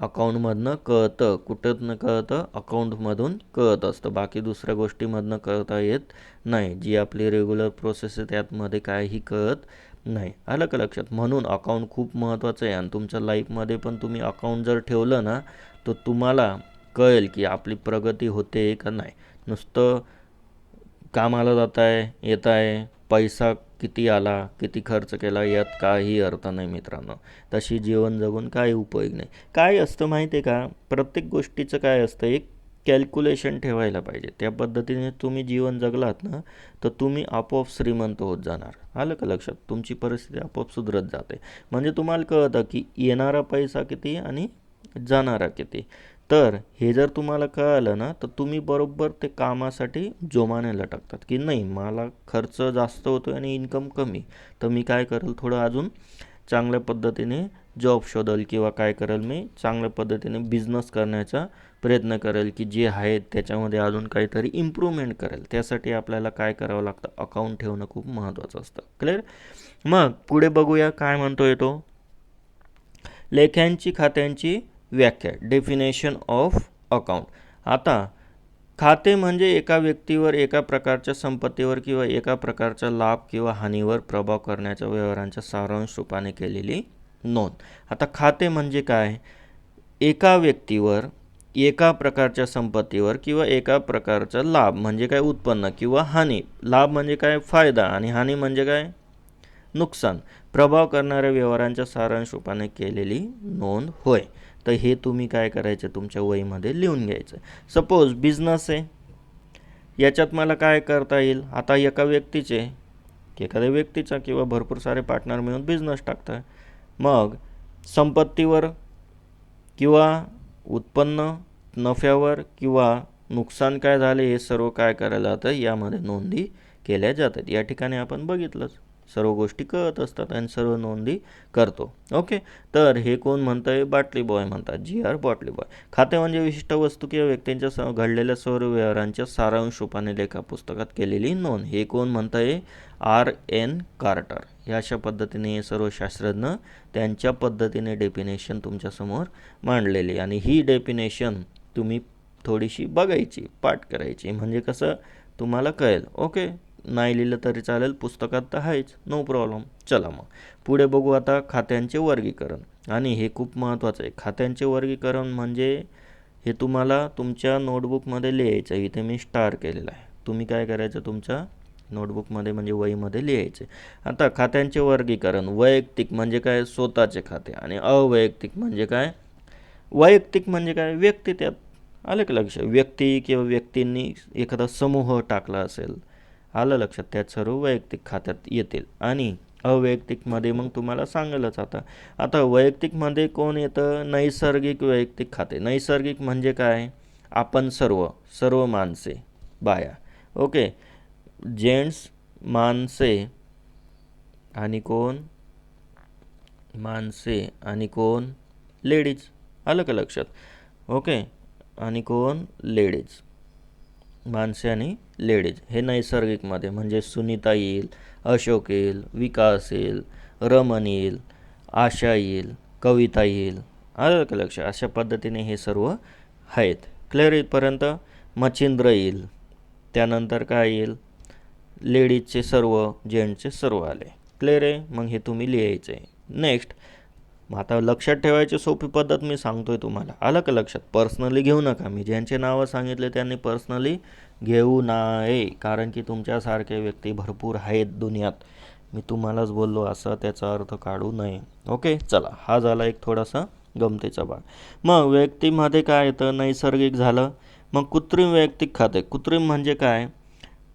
अकाउंटमधनं कळतं. कुठं कळतं, अकाउंटमधून कळत असतं. बाकी दुसऱ्या गोष्टीमधनं कळता येत नाही. जी आपली रेग्युलर प्रोसेस आहे त्यातमध्ये काहीही कळत नाही. आलं का लक्षात. म्हणून अकाउंट खूप महत्त्वाचं आहे. आणि तुमच्या लाईफमध्ये पण तुम्ही अकाउंट जर ठेवलं ना तर तुम्हाला कळेल की आपली प्रगती होते का नाही. नुसतं कामाला जात आहे, येत आहे, पैसा किती आला, किती खर्च केला, यात काही अर्थ नाही मित्रांनो. तशी जीवन जगून काही उपयोग नाही. काय असतं माहिती आहे का, प्रत्येक गोष्टीचं काय असतं, एक कॅल्क्युलेशन ठेवायला पाहिजे. त्या पद्धतीने तुम्ही जीवन जगलात ना तर तुम्ही आपोआप श्रीमंत होत जाणार. आलं का लक्षात. तुमची परिस्थिती आपोआप सुधरत जाते. म्हणजे तुम्हाला कळतं की येणारा पैसा किती आणि जाणारा किती. तर हे जर तुम्हाला कळालं ना तर तुम्ही बरोबर ते कामासाठी जोमाने लटकतात की नाही, मला खर्च जास्त होतो आणि इन्कम कमी, तर मी काय करेल, थोडं अजून चांगल्या पद्धतीने जॉब शोधेल किंवा काय करेल, मी चांगल्या पद्धतीने बिझनेस करण्याचा प्रयत्न करेल की जे आहे त्याच्यामध्ये अजून काहीतरी इम्प्रूव्हमेंट करेल. त्यासाठी आपल्याला काय करावं लागतं, अकाउंट ठेवणं खूप महत्त्वाचं असतं. क्लिअर. मग पुढे बघूया काय म्हणतोय तो. लेख्यांची खात्यांची व्याख्या, डेफिनेशन ऑफ अकाउंट. आता खाते म्हणजे एका व्यक्तीवर एका प्रकारच्या संपत्तीवर किंवा एका प्रकारचा लाभ किंवा हानीवर प्रभाव करण्याच्या व्यवहारांच्या सारांश रूपाने केलेली नोंद. आता खाते म्हणजे काय, एका व्यक्तीवर एका प्रकारच्या संपत्तीवर किंवा एका प्रकारचा लाभ म्हणजे काय उत्पन्न किंवा हानी, लाभ म्हणजे काय फायदा आणि हानी म्हणजे काय नुकसान, प्रभाव करणाऱ्या व्यवहारांच्या सारांश रूपाने केलेली नोंद होय. तर हे तुम्ही काय करायचं, तुमच्या वहीमध्ये लिहून घ्यायचं. सपोज बिझनेस आहे, याच्यात मला काय करता येईल, आता एखाद्या व्यक्तीचा किंवा भरपूर सारे पार्टनर मिळून बिझनेस टाकतात. मग संपत्तीवर किंवा उत्पन्न, नफ्यावर किंवा नुकसान काय झाले, हे सर्व काय करायला जातं, यामध्ये नोंदी केल्या जातात. या ठिकाणी आपण बघितलंच, सर्व गोष्टी कळत असतात आणि सर्व नोंदी करतो. ओके. तर हे कोण म्हणतं आहे, बाटली बॉय म्हणतात, GR बाटली बॉय. खाते म्हणजे विशिष्ट वस्तू किंवा व्यक्तींच्या घडलेल्या सर्व व्यवहारांच्या सारांश रूपाने लेखा पुस्तकात केलेली नोंद. हे कोण म्हणतं आहे, RN कार्टर. ह्या अशा पद्धतीने हे सर्व शास्त्रज्ञ त्यांच्या पद्धतीने डेफिनेशन तुमच्यासमोर मांडलेली. आणि ही डेफिनेशन तुम्ही थोडीशी बघायची, पाठ करायची, म्हणजे कसं तुम्हाला कळेल. ओके. नाही लिहिलं तरी चालेल, पुस्तकात तर आहेच, नो प्रॉब्लेम. चला मग पुढे बघू आता खात्यांचे वर्गीकरण. आणि हे खूप महत्त्वाचं आहे. खात्यांचे वर्गीकरण म्हणजे हे तुम्हाला तुमच्या नोटबुकमध्ये लिहायचं. इथे मी स्टार केलेलं आहे. तुम्ही काय करायचं, तुमच्या नोटबुकमध्ये म्हणजे वहीमध्ये लिहायचे. आता खात्यांचे वर्गीकरण, वैयक्तिक म्हणजे काय, स्वतःचे खाते. आणि अवैयक्तिक म्हणजे काय, वैयक्तिक म्हणजे काय, व्यक्ती त्यात. आलं का लक्ष. व्यक्ती किंवा व्यक्तींनी एखादा समूह टाकला असेल, आलं लक्षात, त्यात सर्व वैयक्तिक खात्यात येतील. आणि अवैयक्तिकमध्ये मग तुम्हाला सांगेलच. आता वैयक्तिकमध्ये कोण येतं, नैसर्गिक वैयक्तिक खाते. नैसर्गिक म्हणजे काय, आपण सर्व माणसे, बाया. ओके. जेंट्स माणसे आणि कोण, माणसे आणि कोण लेडीज. आलं का लक्षात. ओके. आणि कोण लेडीज, माणसे आणि लेडीज. हे नैसर्गिकमध्ये म्हणजे सुनीता येईल, अशोक येईल, विकास येईल, रमन येईल, आशा येईल, कविता येईल. आलं का लक्ष. अशा पद्धतीने हे सर्व आहेत. क्लिअर इथपर्यंत. मच्छिंद्र येईल. त्यानंतर काय येईल, लेडीजचे सर्व, जेंट्सचे सर्व आले. क्लिअर आहे. मग हे तुम्ही लिहायचं आहे. नेक्स्ट, आता लक्षात ठेवायची सोपी पद्धत मी सांगतोय तुम्हाला. आलं का लक्षात. पर्सनली घेऊ नका. मी ज्यांचे नावं सांगितले त्यांनी पर्सनली घेऊ नये, कारण की तुमच्यासारखे व्यक्ती भरपूर आहेत दुनियात. मी तुम्हालाच बोललो असं त्याचा अर्थ काढू नये. ओके. चला, हा झाला एक थोडासा गमतीचा भाग. मग व्यक्तीमध्ये काय येतं, नैसर्गिक झालं. मग कृत्रिम वैयक्तिक खाते. कृत्रिम म्हणजे काय,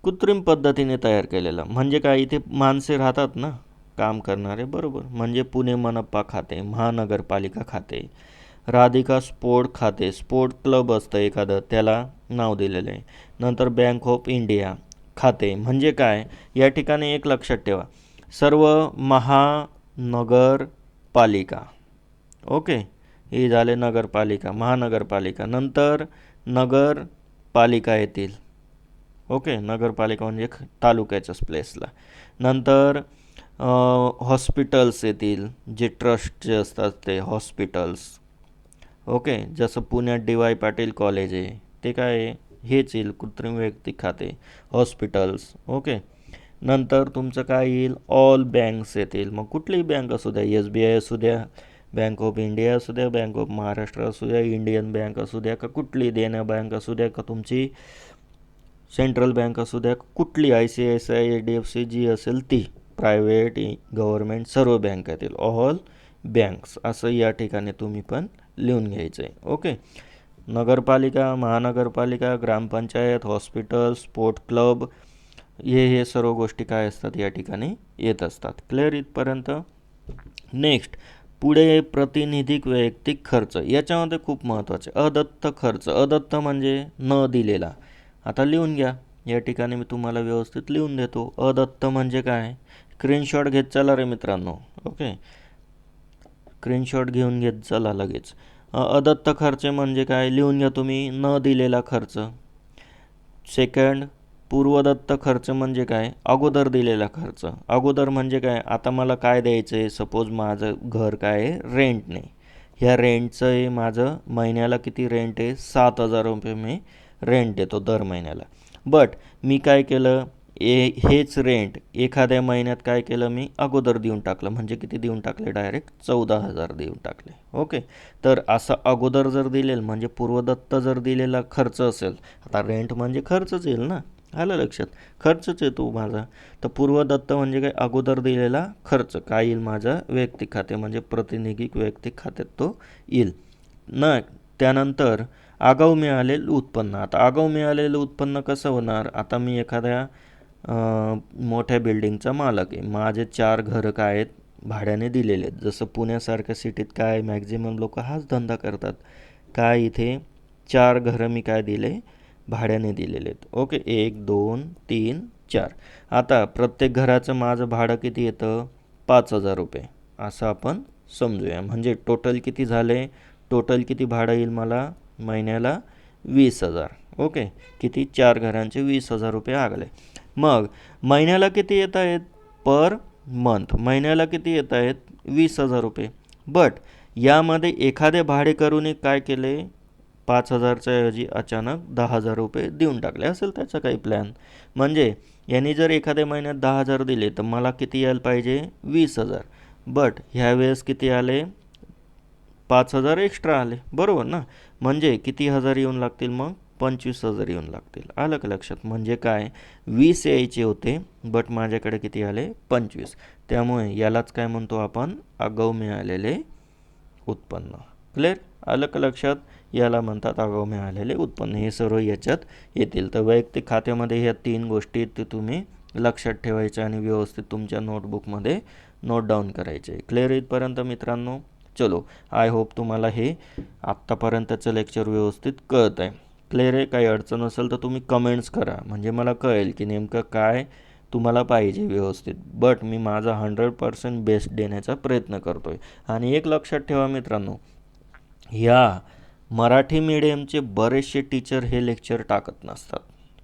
कृत्रिम पद्धतीने तयार केलेलं. म्हणजे काय, इथे माणसे राहतात ना काम करणारे, बरोबर. म्हणजे पुणे मनपा खाते, महानगरपालिका खाते, राधिका स्पोर्ट खाते, स्पोर्ट क्लब असतं एखादं, त्याला नाव दिलेलं आहे. नंतर बँक ऑफ इंडिया खाते. म्हणजे काय, या ठिकाणी एक लक्षात ठेवा, सर्व महानगरपालिका. ओके. हे झाले नगरपालिका, महानगरपालिका. नंतर नगरपालिका येतील. ओके, नगरपालिका म्हणजे तालुक्याच्याच प्लेसला. नंतर हॉस्पिटल्स येतील, जे ट्रस्टचे असतात ते हॉस्पिटल्स. ओके, जसं पुण्यात डी वाय पाटील कॉलेज आहे, ते काय आहे, हेच येईल, कृत्रिम वैयक्तिक खाते, हॉस्पिटल्स. ओके. नंतर तुमचं काय येईल, ऑल बँक्स येतील. मग कुठलीही बँक असू द्या, एस बी आय असू द्या, बँक ऑफ इंडिया असू द्या, बँक ऑफ महाराष्ट्र असू द्या, इंडियन बँक असू द्या, का कुठली देना बँक असू द्या, का तुमची सेंट्रल बँक असू द्या, कुठली I C I C I, A D F C जी असेल ती, प्रायव्हेट, गव्हर्मेंट, सर्व बँक येतील, ऑल बँक्स, असं या ठिकाणी तुम्ही पण लिहून घ्यायचं आहे. ओके. नगरपालिका, महानगरपालिका, ग्रामपंचायत, हॉस्पिटल, स्पोर्ट क्लब, हे सर्व गोष्टी काय असतात या ठिकाणी येत असतात. क्लिअर इथपर्यंत. नेक्स्ट, पुढे प्रातिनिधिक वैयक्तिक खर्च. याच्यामध्ये खूप महत्त्वाचे अदत्त खर्च. अदत्त म्हणजे न दिलेला. आता लिहून घ्या, या ठिकाणी मी तुम्हाला व्यवस्थित लिहून देतो. अदत्त म्हणजे काय, स्क्रीनशॉट घेत चला रे मित्रांनो. ओके, स्क्रीनशॉट घेऊन घेत चला लगेच. अदत्त खर्च म्हणजे काय, लिहून घ्या तुम्ही, न दिलेला खर्च. सेकंड, पूर्वदत्त खर्च म्हणजे काय, अगोदर दिलेला खर्च. अगोदर म्हणजे काय, आता मला काय द्यायचं आहे, सपोज माझं घर काय आहे, रेंटने. ह्या रेंटचं आहे माझं, महिन्याला किती रेंट आहे, 7,000 रुपये मी रेंट देतो दर महिन्याला. बट मी काय केलं, हेच रेंट एखाद्या महिन्यात काय केलं, मी अगोदर देऊन टाकलं. म्हणजे किती देऊन टाकले, डायरेक्ट 14,000 देऊन टाकले. ओके. तर असं अगोदर जर दिलेलं म्हणजे पूर्वदत्त जर दिलेला खर्च असेल, आता रेंट म्हणजे खर्चच येईल ना, आलं लक्षात, खर्चच येतो माझा. तर पूर्वदत्त म्हणजे काय, अगोदर दिलेला खर्च काय येईल, माझा वैयक्तिक खाते म्हणजे प्रातिनिधिक वैयक्तिक खात्यात तो येईल ना. त्यानंतर आगाऊ मिळालेलं उत्पन्न. आता आगाऊ मिळालेलं उत्पन्न कसं होणार, आता मी एखाद्या मोठ्या बिल्डिंगचा मालक आहे, माझे 4 घरं काय आहेत, भाड्याने दिलेले आहेत. जसं पुण्यासारख्या सिटीत काय मॅक्झिमम लोक हाच धंदा करतात. काय इथे 4 घरं मी काय दिले, भाड्याने दिलेले आहेत. ओके, 1 2 3 4. आता प्रत्येक घराचं माझं भाडं किती येतं, 5,000 रुपये असं आपण समजूया. म्हणजे टोटल किती झाले, टोटल किती भाडं येईल मला महिन्याला, 20,000. ओके, किती, 4 घरांचे 20,000 रुपये आगले. मग महिन्याला किती येत आहेत, पर मंथ महिन्याला किती येत आहेत, 20,000 रुपये. बट यामध्ये एखाद्या भाडेकरूने काय केले, 5,000च्या ऐवजी अचानक 10,000 रुपये देऊन टाकले असेल त्याचा काही प्लॅन. म्हणजे यांनी जर एखाद्या महिन्यात 10,000 दिले तर मला किती यायला पाहिजे, 20,000. बट ह्यावेळेस किती आले, 5,000 एक्स्ट्रा आले, बरोबर ना. म्हणजे किती हजार येऊन लागतील मग, 25,000 येऊन लागतील. आलं का लक्षात. म्हणजे काय, 20 यायचे होते बट माझ्याकडे किती आले, 25. त्यामुळे यालाच काय म्हणतो आपण, आगाऊ मिळालेले उत्पन्न. क्लिअर, आलं का लक्षात. याला म्हणतात आगाऊ मिळालेले उत्पन्न. हे सर्व याच्यात येतील. तर वैयक्तिक खात्यामध्ये ह्या 3 गोष्टी ते तुम्ही लक्षात ठेवायच्या आणि व्यवस्थित तुमच्या नोटबुकमध्ये नोट डाऊन करायचे. क्लिअर इथपर्यंत मित्रांनो. चलो, आय होप तुम्हाला हे आत्तापर्यंतचं लेक्चर व्यवस्थित कळत आहे. क्लिअर आहे. काही अडचण असेल तर तुम्ही कमेंट्स करा, म्हणजे मला कळेल की नेमकं काय तुम्हाला पाहिजे व्यवस्थित. बट मी माझा 100% बेस्ट देण्याचा प्रयत्न करतो आहे. आणि एक लक्षात ठेवा मित्रांनो, ह्या मराठी मीडियमचे बरेचसे टीचर हे लेक्चर टाकत नसतात.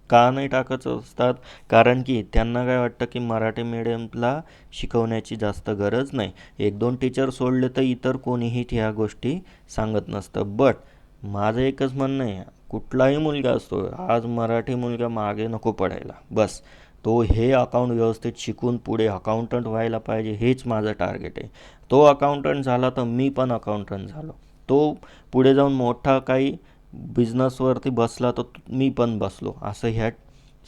का नाही टाकत असतात, कारण की त्यांना काय वाटतं की मराठी मीडियमला शिकवण्याची जास्त गरज नाही. 1-2 टीचर सोडले तर इतर कोणीही ह्या गोष्टी सांगत नसतं. बट माझं एकच म्हणणं आहे, कुठलाही मुलगा असतो, आज मराठी मुलगा मागे नको पडायला. बस तो हे अकाउंट व्यवस्थित शिकून पुढे अकाउंटंट व्हायला पाहिजे, हेच माझं टार्गेट आहे. तो अकाउंटंट झाला तर मी पण अकाउंटंट झालो. तो पुढे जाऊन मोठा काही बिझनेसवरती बसला तर मी पण बसलो. असं ह्या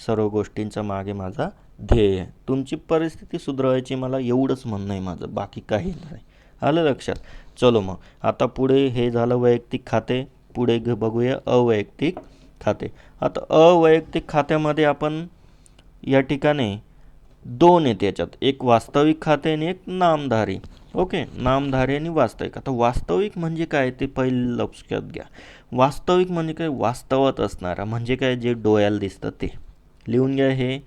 सर्व गोष्टींच्या मागे माझा ध्येय आहे. तुमची परिस्थिती सुधारायची, मला एवढंच म्हणणं आहे माझं, बाकी काही नाही. आलं लक्षात. चलो मग आता पुढे हे झालं वैयक्तिक खाते. पुढे बघूया अवैयक्तिक खाते. आता अवैयक्तिक खात्यामध्ये आपण या ठिकाणी 2 आहेत याच्यात, एक वास्तविक खाते आणि एक नामधारी. ओके, नामधारी आणि वास्तविक. आता वास्तविक म्हणजे काय ते पहिलं लक्षात घ्या. वास्तविक म्हणजे काय, वास्तवात असणारा, म्हणजे काय, जे डोळ्याला दिसतं ते. लिहून घ्या, हे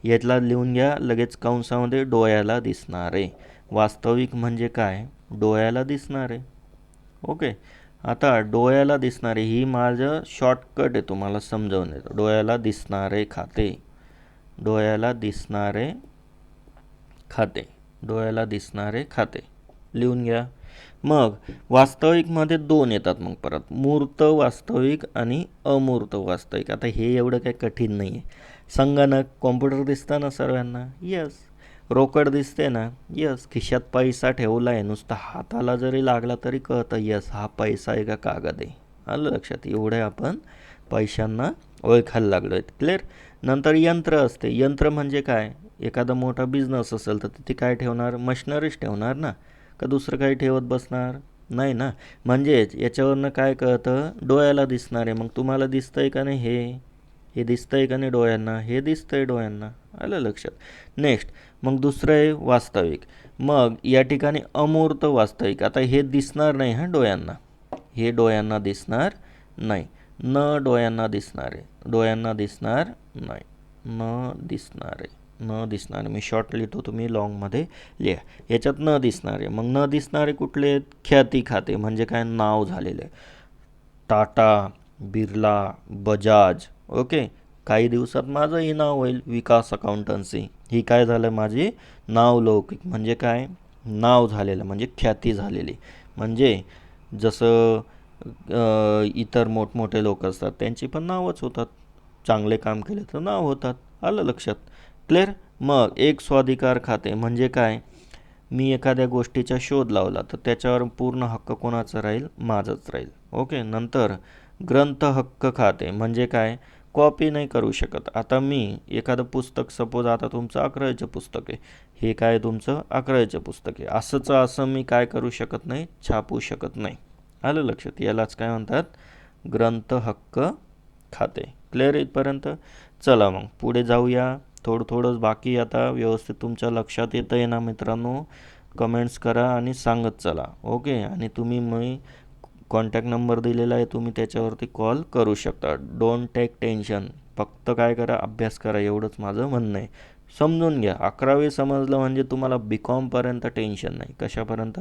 यातला लिहून घ्या लगेच कंसामध्ये, डोळ्याला दिसणारे. वास्तविक म्हणजे काय, डोळ्याला दिसणारे. ओके. आता डोळ्याला दिसणारे ही माझं शॉर्टकट आहे, तुम्हाला समजावून देतो. डोळ्याला दिसणारे खाते, डोळ्याला दिसणारे खाते, डोळ्याला दिसणारे खाते लिहून घ्या. मग वास्तविकमध्ये दोन येतात, मग परत मूर्त वास्तविक आणि अमूर्त वास्तविक. आता हे एवढं काही कठीण नाही आहे. संगणक कॉम्प्युटर दिसतं ना सर्वांना, यस. रोकड दिसते ना, यस. खिशात पैसा ठेवला आहे, नुसता हाताला जरी लागला तरी कळतं, यस हा पैसा आहे का कागद आहे. आलं लक्षात. एवढे आपण पैशांना ओळखायला लागलो आहेत. क्लिअर. नंतर यंत्र असते. यंत्र म्हणजे काय, एखादा मोठा बिझनेस असेल तर तिथे काय ठेवणार, मशिनरीज ठेवणार ना, का दुसरं काही ठेवत बसणार नाही ना. म्हणजेच याच्यावरनं काय कळतं, डोळ्याला दिसणार आहे. मग तुम्हाला दिसतंय का नाही, हे दिसतंय का नाही डोळ्यांना, हे दिसतंय डोळ्यांना. आलं लक्षात. नेक्स्ट मग दुसरं आहे वास्तविक. मग या ठिकाणी अमूर्त वास्तविक. आता हे दिसणार नाही हां डोळ्यांना, हे डोळ्यांना दिसणार नाही. न डोळ्यांना दिसणारे, डोळ्यांना दिसणार नाही, न दिसणारे, न दिसणारे. मी शॉर्ट लिहितो, तुम्ही लॉंगमध्ये लिहा. याच्यात न दिसणारे. मग न दिसणारे कुठले आहेत, ख्याती खाते म्हणजे काय, नाव झालेले. टाटा, बिर्ला, बजाज. ओके. काही दिवसात माझंही नाव होईल, विकास अकाउंटन्सी. ही काय झालं, माझी नावलौकिक म्हणजे काय, नाव झालेलं म्हणजे ख्याती झालेली. म्हणजे जसं इतर मोठमोठे लोक असतात त्यांची पण नावच होतात, चांगले काम केले तर नाव होतात. आलं लक्षात. क्लिअर. मग एक स्वाधिकार खाते म्हणजे काय, मी एखाद्या गोष्टीचा शोध लावला तर त्याच्यावर पूर्ण हक्क कोणाचा राहील, माझाच राहील. ओके. नंतर ग्रंथ हक्क खाते म्हणजे काय, कॉपी नाही करू शकत. आता मी एखादं पुस्तक, सपोज आता तुमचं 11वीचं पुस्तक आहे, हे काय तुमचं 11वीचं पुस्तक आहे, असंच असं मी काय करू शकत नाही, छापू शकत नाही. आलं लक्षात. यालाच काय म्हणतात, ग्रंथ हक्क खाते. क्लिअर इथपर्यंत. चला मग पुढे जाऊया. थोडंच बाकी, आता व्यवस्थित तुमच्या लक्षात येतं आहे ना मित्रांनो. कमेंट्स करा आणि सांगत चला. ओके. आणि तुम्ही मी कॉन्टॅक्ट नंबर दिलेला आहे, तुम्ही त्याच्यावरती कॉल करू शकता. Don't take tension. फक्त काय करा, अभ्यास करा, एवढंच माझं म्हणणं आहे. समजून घ्या. 11वी समजलं म्हणजे तुम्हाला BCOMपर्यंत टेन्शन नाही. कशापर्यंत,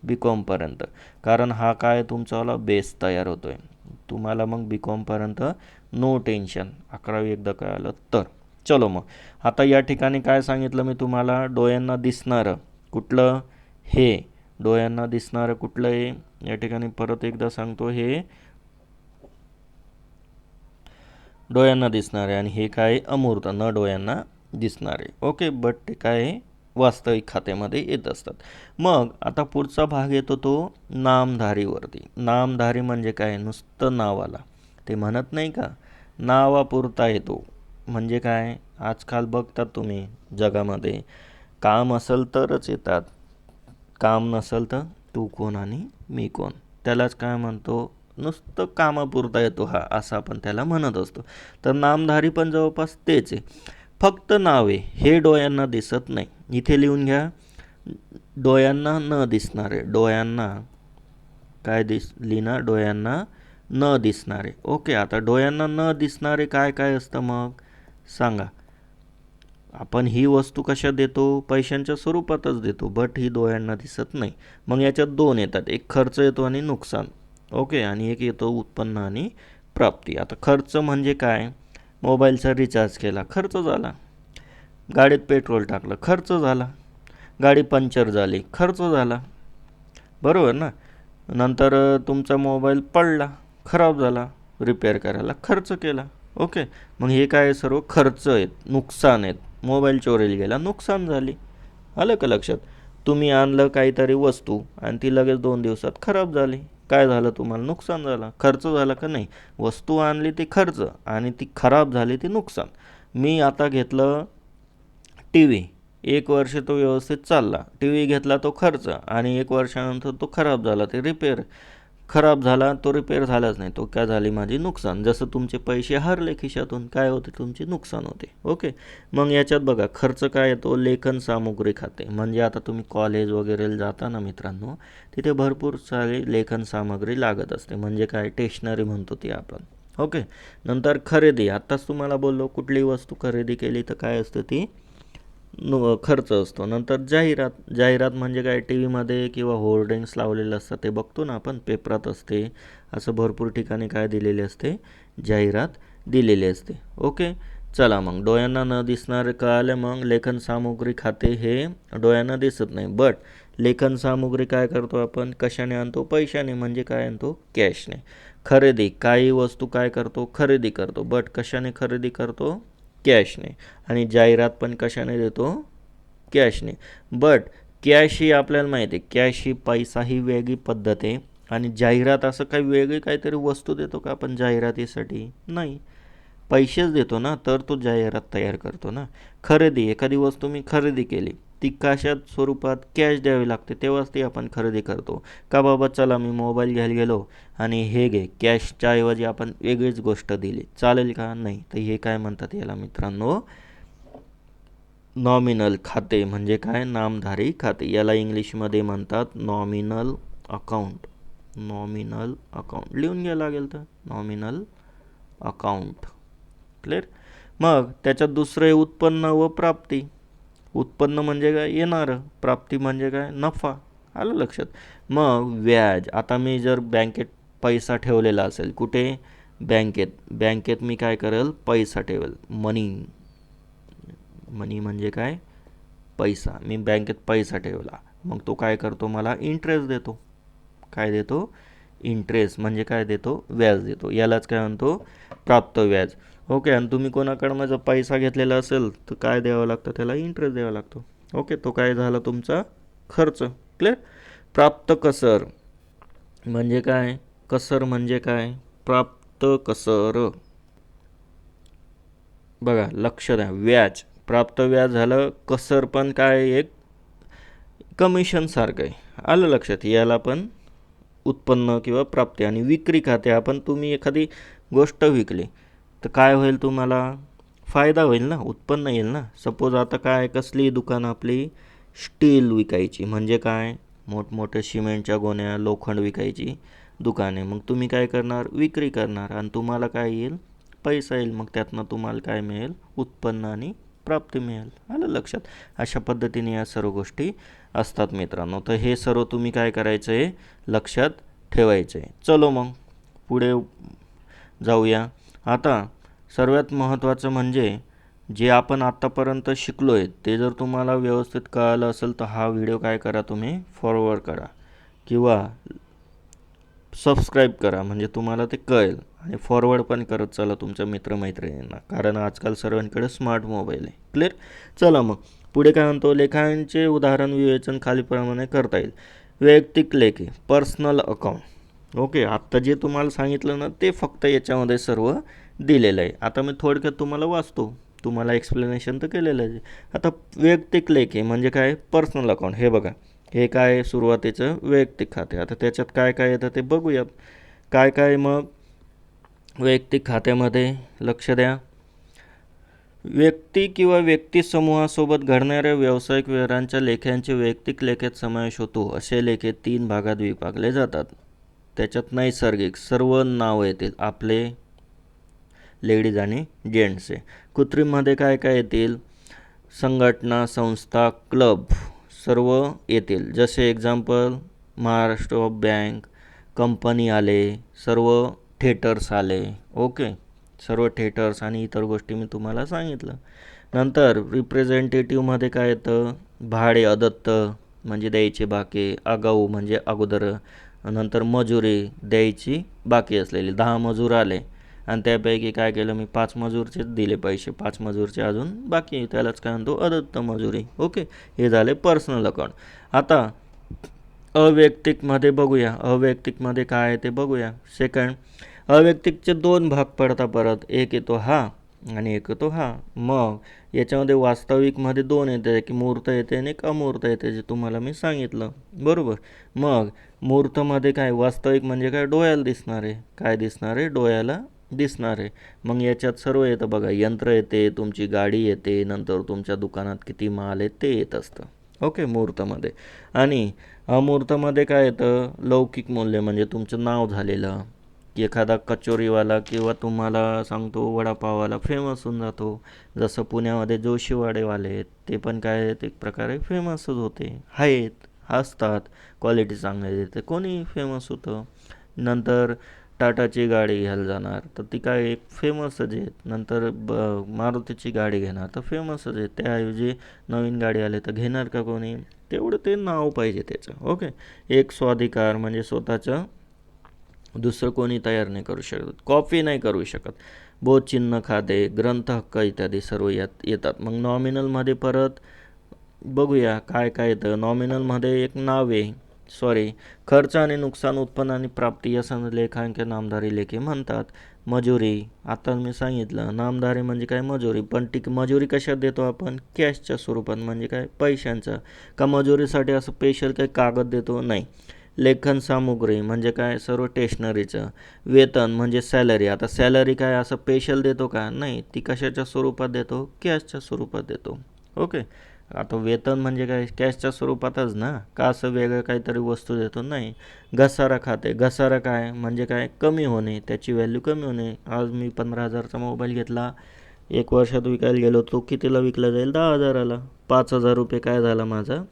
BCOMपर्यंत. कारण हा काय तुमचावाला बेस तयार होतो आहे तुम्हाला. मग BCOMपर्यंत नो टेन्शन, 11वी एकदा कळालं तर. चलो मग आता या ठिकाणी काय सांगितलं मी तुम्हाला, डोळ्यांना दिसणारं कुठलं, हे डोळ्यांना दिसणारं कुठलं आहे, या ठिकाणी परत एकदा सांगतो, हे डोळ्यांना दिसणारे. आणि हे काय, अमूर्त, न डोळ्यांना दिसणारे. ओके. बट ते काय वास्तविक खात्यामध्ये येत असतात. मग आता पुढचा भाग येतो तो नामधारीवरती. नामधारी म्हणजे काय, नुसतं नावाला, ते म्हणत नाही का, नावापुरता येतो. म्हणजे काय, आजकाल बघतात तुम्ही जगामध्ये, काम असेल तरच येतात, काम नसेल तर तू कोण आणि मी कोण. त्यालाच काय म्हणतो, नुसतं कामापुरता येतो हा, असं आपण त्याला म्हणत असतो. तर नामधारी पण जवळपास तेच आहे, फक्त नाव आहे, हे डोळ्यांना दिसत नाही. इथे लिहून घ्या, डोळ्यांना न दिसणारे, डोळ्यांना काय लिहिणार, डोळ्यांना न दिसणारे. ओके. आता डोळ्यांना न दिसणारे काय काय असतं मग सांगा. आपण ही वस्तू कशा देतो, पैशांच्या स्वरूपातच देतो, बट ही डोळ्यांना दिसत नाही. मग याच्यात दोन येतात, एक खर्च येतो आणि नुकसान. ओके. आणि एक येतो उत्पन्न आणि प्राप्ती. आता खर्च म्हणजे काय, मोबाईलचा रिचार्ज केला, खर्च झाला. गाडीत पेट्रोल टाकलं, खर्च झाला. गाडी पंक्चर झाली, खर्च झाला. बरोबर ना. नंतर तुमचा मोबाईल पडला, खराब झाला, रिपेअर करायला खर्च केला. ओके. मग हे काय, सर्व खर्च आहेत, नुकसान आहेत. मोबाईल चोरीला गेला, नुकसान झाली. आलं का लक्षात. तुम्ही आणलं काहीतरी वस्तू आणि ती लगेच 2 दिवसात खराब झाली, काय झालं, तुम्हाला नुकसान झालं. खर्च झाला का नाही, वस्तू आणली ती खर्च आणि ती खराब झाली ती नुकसान. मी आता घेतलं टी व्ही, 1 वर्ष तो व्यवस्थित चालला. टी व्ही घेतला तो खर्च आणि 1 वर्षानंतर तो खराब झाला, ते रिपेअर. खराब झाला तो, रिपेअर झालाच नाही, तो काय झाली माझी नुकसान. जसं तुमचे पैसे हरले खिशातून, काय होते, तुमचे नुकसान होते. ओके. मग याच्यात बघा, खर्च काय येतो, लेखन सामुग्री खाते. म्हणजे आता तुम्ही कॉलेज वगैरे जाता ना मित्रांनो, तिथे भरपूर सारी लेखन सामग्री लागत असते. म्हणजे काय, स्टेशनरी म्हणतो ती आपण. ओके. नंतर खरेदी, आत्ताच तुम्हाला बोललो, कुठलीही वस्तू खरेदी केली तर काय असतं ती खर्च असतो. नंतर जाहिरात. जाहिरात म्हणजे काय, टी व्हीमध्ये किंवा होर्डिंग्स लावलेले असतात ते बघतो ना आपण, पेपरात असते, असं भरपूर ठिकाणी काय दिलेले असते, जाहिरात दिलेली असते. ओके. चला मग डोळ्यांना न दिसणारे कळाले. मग लेखन सामुग्री खाते हे डोळ्यांना दिसत नाही, बट लेखन सामुग्री काय करतो आपण, कशाने आणतो, पैशाने, म्हणजे काय आणतो, कॅशने. खरेदी, काही वस्तू काय करतो, खरेदी करतो, बट कशाने खरेदी करतो, कॅशने. आणि जाहिरात पण कशाने देतो, कॅशने. बट कॅश ही आपल्याला माहिती आहे, कॅश ही पैसा ही वेगळी पद्धत आहे, आणि जाहिरात असं काही वेगळी काहीतरी वस्तू देतो का आपण जाहिरातीसाठी, नाही, पैसेच देतो ना, तर तो जाहिरात तयार करतो ना. खरेदी, एखादी वस्तू मी खरेदी केली, ती कशात स्वरूपात, कॅश द्यावी लागते, तेव्हाच ती आपण खरेदी करतो. का बाबा चला मी मोबाईल घ्यायला गेलो आणि हे घे, कॅशच्या ऐवजी आपण वेगळीच गोष्ट दिली, चालेल का, नाही. तर हे काय म्हणतात याला मित्रांनो, नॉमिनल खाते. म्हणजे काय, नामधारी खाते. याला इंग्लिशमध्ये म्हणतात नॉमिनल अकाउंट. नॉमिनल अकाउंट लिहून घ्यायला लागेल, तर नॉमिनल अकाउंट. क्लिअर. मग त्याच्यात दुसरं आहे उत्पन्न व प्राप्ती. उत्पन्न म्हणजे काय, येणारं. प्राप्ती म्हणजे काय, नफा. आलं लक्षात. मग व्याज, आता मी जर बँकेत पैसा ठेवलेला असेल, कुठे, बँकेत. बँकेत मी काय करेल, पैसा ठेवेल, मनी. मनी म्हणजे काय, पैसा. मी बँकेत पैसा ठेवला, मग तो काय करतो, मला इंटरेस्ट देतो. काय देतो, इंटरेस्ट. म्हणजे काय देतो, व्याज देतो. यालाच काय म्हणतो, प्राप्त व्याज. ओके. आणि तुम्ही कोणाकडनं जर पैसा घेतलेला असेल तर काय द्यावं लागतं, त्याला इंटरेस्ट द्यावा लागतो. ओके. तो काय झाला, तुमचा खर्च. क्लिअर. प्राप्त कसर म्हणजे काय, कसर म्हणजे काय, प्राप्त कसर. बघा, लक्ष द्या, व्याज, प्राप्त व्याज झालं. कसर पण काय, एक कमिशन सारखं आहे. आलं लक्षात. याला पण उत्पन्न किंवा प्राप्ती. आणि विक्री खाते, आपण तुम्ही एखादी गोष्ट विकली तर काय होईल, तुम्हाला फायदा होईल ना, उत्पन्न येईल ना. सपोज आता काय, कसली दुकान आपली, स्टील विकायची, म्हणजे काय, मोठमोठ्या सिमेंटच्या गोण्या, लोखंड विकायची दुकाने. मग तुम्ही काय करणार, विक्री करणार, आणि तुम्हाला काय येईल, पैसा येईल. मग त्यातनं तुम्हाला काय मिळेल, उत्पन्न आणि प्राप्ती मिळेल. आलं लक्षात. अशा पद्धतीने या सर्व गोष्टी असतात मित्रांनो. तर हे सर्व तुम्ही काय करायचं आहे, लक्षात ठेवायचं आहे. चलो मग पुढे जाऊया. आता सर्वात महत्त्वाचं म्हणजे जे आपण आत्तापर्यंत शिकलो आहे ते जर तुम्हाला व्यवस्थित कळालं असेल तर हा व्हिडिओ काय करा, तुम्ही फॉरवर्ड करा किंवा सबस्क्राईब करा, म्हणजे तुम्हाला ते कळेल. आणि फॉरवर्ड पण करत चला तुमच्या मित्रमैत्रिणींना, कारण आजकाल सर्वांकडे स्मार्ट मोबाईल आहे. क्लिअर. चला मग पुढे काय म्हणतो, लेखांचे उदाहरण विवेचन खालीप्रमाणे करता येईल. वैयक्तिक लेखे, पर्सनल अकाउंट. ओके. आत्ता जे तुम्हाला सांगितलं ना ते फक्त याच्यामध्ये सर्व दिलेलं आहे. आता मी थोडक्यात तुम्हाला वाचतो, तुम्हाला एक्सप्लेनेशन तर केलेलं आहे. आता वैयक्तिक लेखे म्हणजे काय, पर्सनल अकाउंट. हे बघा, हे काय, सुरुवातीचं वैयक्तिक खाते. आता त्याच्यात काय काय येतं ते बघूयात. काय काय मग वैयक्तिक खात्यामध्ये, लक्ष द्या. व्यक्ती किंवा व्यक्ती समूहासोबत घडणाऱ्या व्यावसायिक व्यवहारांच्या लेख्यांचे वैयक्तिक लेख्यात समावेश होतो. असे लेखे 3 भागात विभागले जातात. त्याच्यात नैसर्गिक, सर्व नाव येतील आपले, लेडीज आणि जेंट्सचे. कृत्रिममध्ये काय काय येतील, संघटना, संस्था, क्लब सर्व येतील. जसे एक्झाम्पल महाराष्ट्र बँक, कंपनी आले, सर्व थिएटर्स आले. ओके. सर्व थिएटर्स आणि इतर गोष्टी मी तुम्हाला सांगितलं. नंतर रिप्रेझेंटेटिव्हमध्ये काय येतं, भाडे अदत्त म्हणजे द्यायचे बाकी, आगाऊ म्हणजे अगोदर. नंतर मजुरी, द्यायची बाकी असलेली. 10 मजूर आले आणि त्यापैकी काय केलं मी, 5 मजूरचेच दिले पैसे, 5 मजूरचे अजून बाकी, त्यालाच काय म्हणतो, अदत्त मजुरी. ओके. हे झाले पर्सनल अकाउंट. आता अवैयक्तिकमध्ये बघूया. अवैयक्तिकमध्ये काय आहे ते बघूया. सेकंड, अवैयक्तिकचे 2 भाग पडतात परत, एक येतो हा आणि एक येतो हा. मग याच्यामध्ये वास्तविकमध्ये 2 येते, एक मूर्त येते आणि एक अमूर्त येते, जे तुम्हाला मी सांगितलं, बरोबर. मग मूर्तमध्ये काय, वास्तविक म्हणजे काय, डोळ्याला दिसणारे. काय दिसणारे, डोळ्याला दिसणारे. मग याच्यात सर्व येतं बघा, यंत्र येते, तुमची गाडी येते, नंतर तुमच्या दुकानात किती माल आहे ते येत असतं. ओके. मूर्तमध्ये. आणि अमूर्तमध्ये काय येतं, लौकिक मूल्य म्हणजे तुमचं नाव झालेलं एखादा कचोरीवाला किंवा तुम्हाला सांगतो वडापाववाला फेमस होऊन जातो. जसं पुण्यामध्ये जोशीवाडेवाले आहेत, ते पण काय आहेत एक प्रकारे फेमसच होते, आहेत, असतात, क्वालिटी चांगली देते, कोणी फेमस होतं. नंतर टाटाची गाडी घ्यायला जाणार तर ती काय एक फेमसच आहे. नंतर मारुतीची गाडी घेणार तर फेमसच आहे. त्याऐवजी नवीन गाडी आली तर घेणार का कोणी? तेवढं ते नाव पाहिजे त्याचं. ओके, एक स्वाधिकार म्हणजे स्वतःचं दुसरं कोणी तयार नाही करू शकत, कॉपी नाही करू शकत. बोधचिन्ह, खाते, ग्रंथ हक्क इत्यादी सर्व यात येतात. मग नॉमिनलमध्ये परत बघूया काय काय येतं. नॉमिनलमध्ये एक नावे खर्च आणि नुकसान, उत्पन्न आणि प्राप्ती या लेखांक नामधारी लेखे म्हणतात. मजुरी, आता मी सांगितलं नामधारी म्हणजे काय मजुरी, पण ती मजुरी कशात देतो आपण? कॅशच्या स्वरूपात, म्हणजे काय पैशांचा. का मजुरीसाठी असं स्पेशल काही कागद देतो? नाही. लेखन सामुग्री म्हणजे काय? सर्व स्टेशनरीचं. वेतन म्हणजे सॅलरी, आता सॅलरी काय असं स्पेशल देतो का? नाही. ती कशाच्या स्वरूपात देतो? कॅशच्या स्वरूपात देतो. ओके, आता वेतन म्हणजे काय? कॅशच्या स्वरूपातच ना, का असं वेगळं काहीतरी वस्तू देतो? नाही. घसारा खाते, घसारा काय म्हणजे काय? कमी होणे, त्याची व्हॅल्यू कमी होणे. आज मी 15,000चा मोबाईल घेतला, 1 वर्षात विकायला गेलो, तो कितीला विकला जाईल? 10,000ला. 5,000 रुपये काय झाला माझा?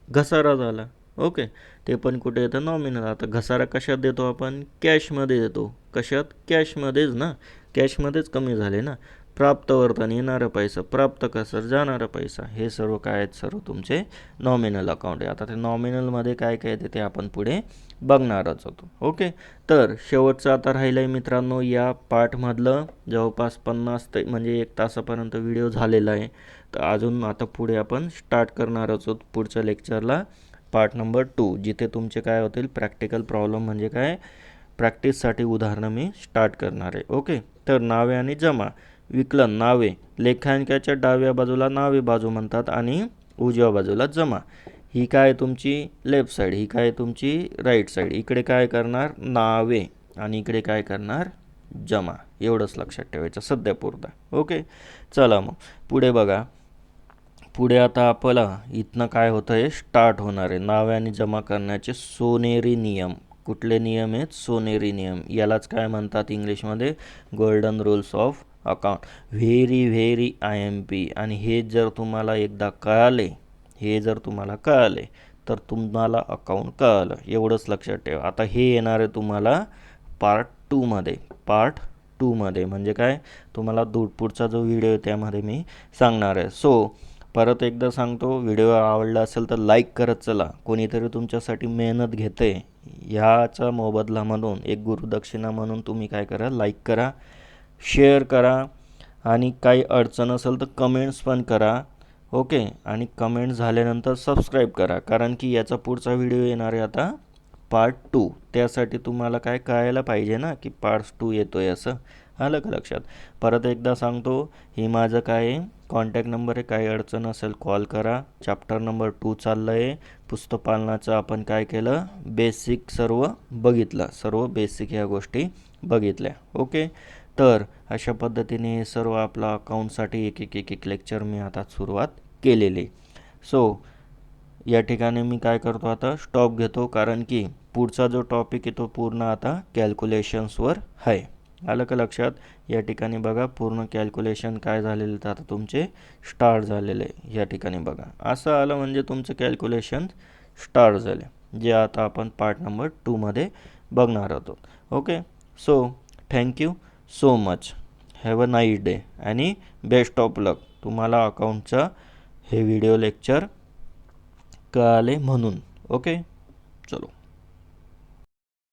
घसारा झाला. ओके, ते पण कुठे येतं? नॉमिनल. आता घसारा कशात देतो आपण? कॅशमध्ये देतो. कशात? कॅशमध्येच ना, कॅशमध्येच कमी झाले ना. प्राप्त वर्तन, येणारा पैसा, प्राप्त कसर, जाणारा पैसा, हे सर्व काय आहेत? सर्व तुमचे नॉमिनल अकाउंट आहे. आता ते नॉमिनलमध्ये काय काय येते ते आपण पुढे बघणारच होतो. ओके, तर शेवटचं आता राहिलं आहे मित्रांनो या पार्टमधलं. जवळपास 50 म्हणजे 1 तासापर्यंत व्हिडिओ झालेला आहे. तर अजून आता पुढे आपण स्टार्ट करणारच आहोत पुढच्या लेक्चरला, पार्ट नंबर 2, जिथे तुमचे काय होतील? प्रॅक्टिकल प्रॉब्लेम म्हणजे काय? प्रॅक्टिससाठी उदाहरणं मी स्टार्ट करणार आहे. ओके, तर नावे आणि जमा. विकलन, नावे, लेखांकाच्या डाव्या बाजूला नावे बाजू म्हणतात आणि उजव्या बाजूला जमा. ही काय तुमची लेफ्ट साईड, ही काय तुमची राईट साईड. इकडे काय करणार? नावे, आणि इकडे काय करणार? जमा. एवढंच लक्षात ठेवायचं सध्यापुरता. ओके, चला मग पुढे बघा. पुढे आता आपल्याला इथनं काय होतं आहे? स्टार्ट होणार आहे नावे आणि जमा करण्याचे सोनेरी नियम. कुठले नियम आहेत? सोनेरी नियम. यालाच काय म्हणतात इंग्लिशमध्ये? Golden rules of account. Very IMP. आणि हे जर तुम्हाला एकदा कळाले, तर तुम्हाला अकाउंट कळालं, एवढंच लक्षात ठेवा. आता हे येणार आहे तुम्हाला पार्ट 2मध्ये. म्हणजे काय? तुम्हाला पुढचा जो व्हिडिओ आहे त्यामध्ये मी सांगणार आहे. सो परत एकदा सांगतो, व्हिडिओ आवडला असेल तर लाईक करत चला. कोणीतरी तुमच्यासाठी मेहनत घेते, ह्याचा मोबदला म्हणून, एक गुरुदक्षिणा म्हणून तुम्ही काय करा? लाईक करा, शेअर करा, आणि काही अडचण असेल तर कमेंट्स पण करा. ओके, आणि कमेंट झाल्यानंतर सबस्क्राईब करा, कारण की याचा पुढचा व्हिडिओ येणार आहे आता पार्ट 2. त्यासाठी तुम्हाला काय कळायला पाहिजे ना की पार्ट 2 येतो आहे असं. आलं का लक्षात? परत एकदा सांगतो, ही माझं काय आहे? कॉन्टॅक्ट नंबर आहे. काही अडचण असेल कॉल करा. चॅप्टर नंबर 2 चाललं आहे. पुस्तकपालनाचं आपण काय केलं? बेसिक सर्व बघितलं, सर्व बेसिक ह्या गोष्टी बघितल्या. ओके, तर अशा पद्धतीने सर्व आपला अकाउंटसाठी एक लेक्चर मी आता सुरुवात केलेली. सो या ठिकाणी मी काय करतो? आता स्टॉप घेतो, कारण की पुढचा जो टॉपिक आहे तो पूर्ण आता कॅल्क्युलेशन्सवर आहे. आलं का लक्षात? या ठिकाणी बघा, पूर्ण कॅल्क्युलेशन काय झालेलं तर आता तुमचे स्टार्ट झालेले आहे. या ठिकाणी बघा, असं आलं म्हणजे तुमचं कॅल्क्युलेशन स्टार्ट झाले, जे आता आपण पार्ट नंबर 2मध्ये बघणार आहोत. Okay, so thank you so much. Have a nice day आणि बेस्ट ऑफ लक. तुम्हाला अकाउंटचा हे व्हिडिओ लेक्चर कळाले म्हणून. ओके, चलो.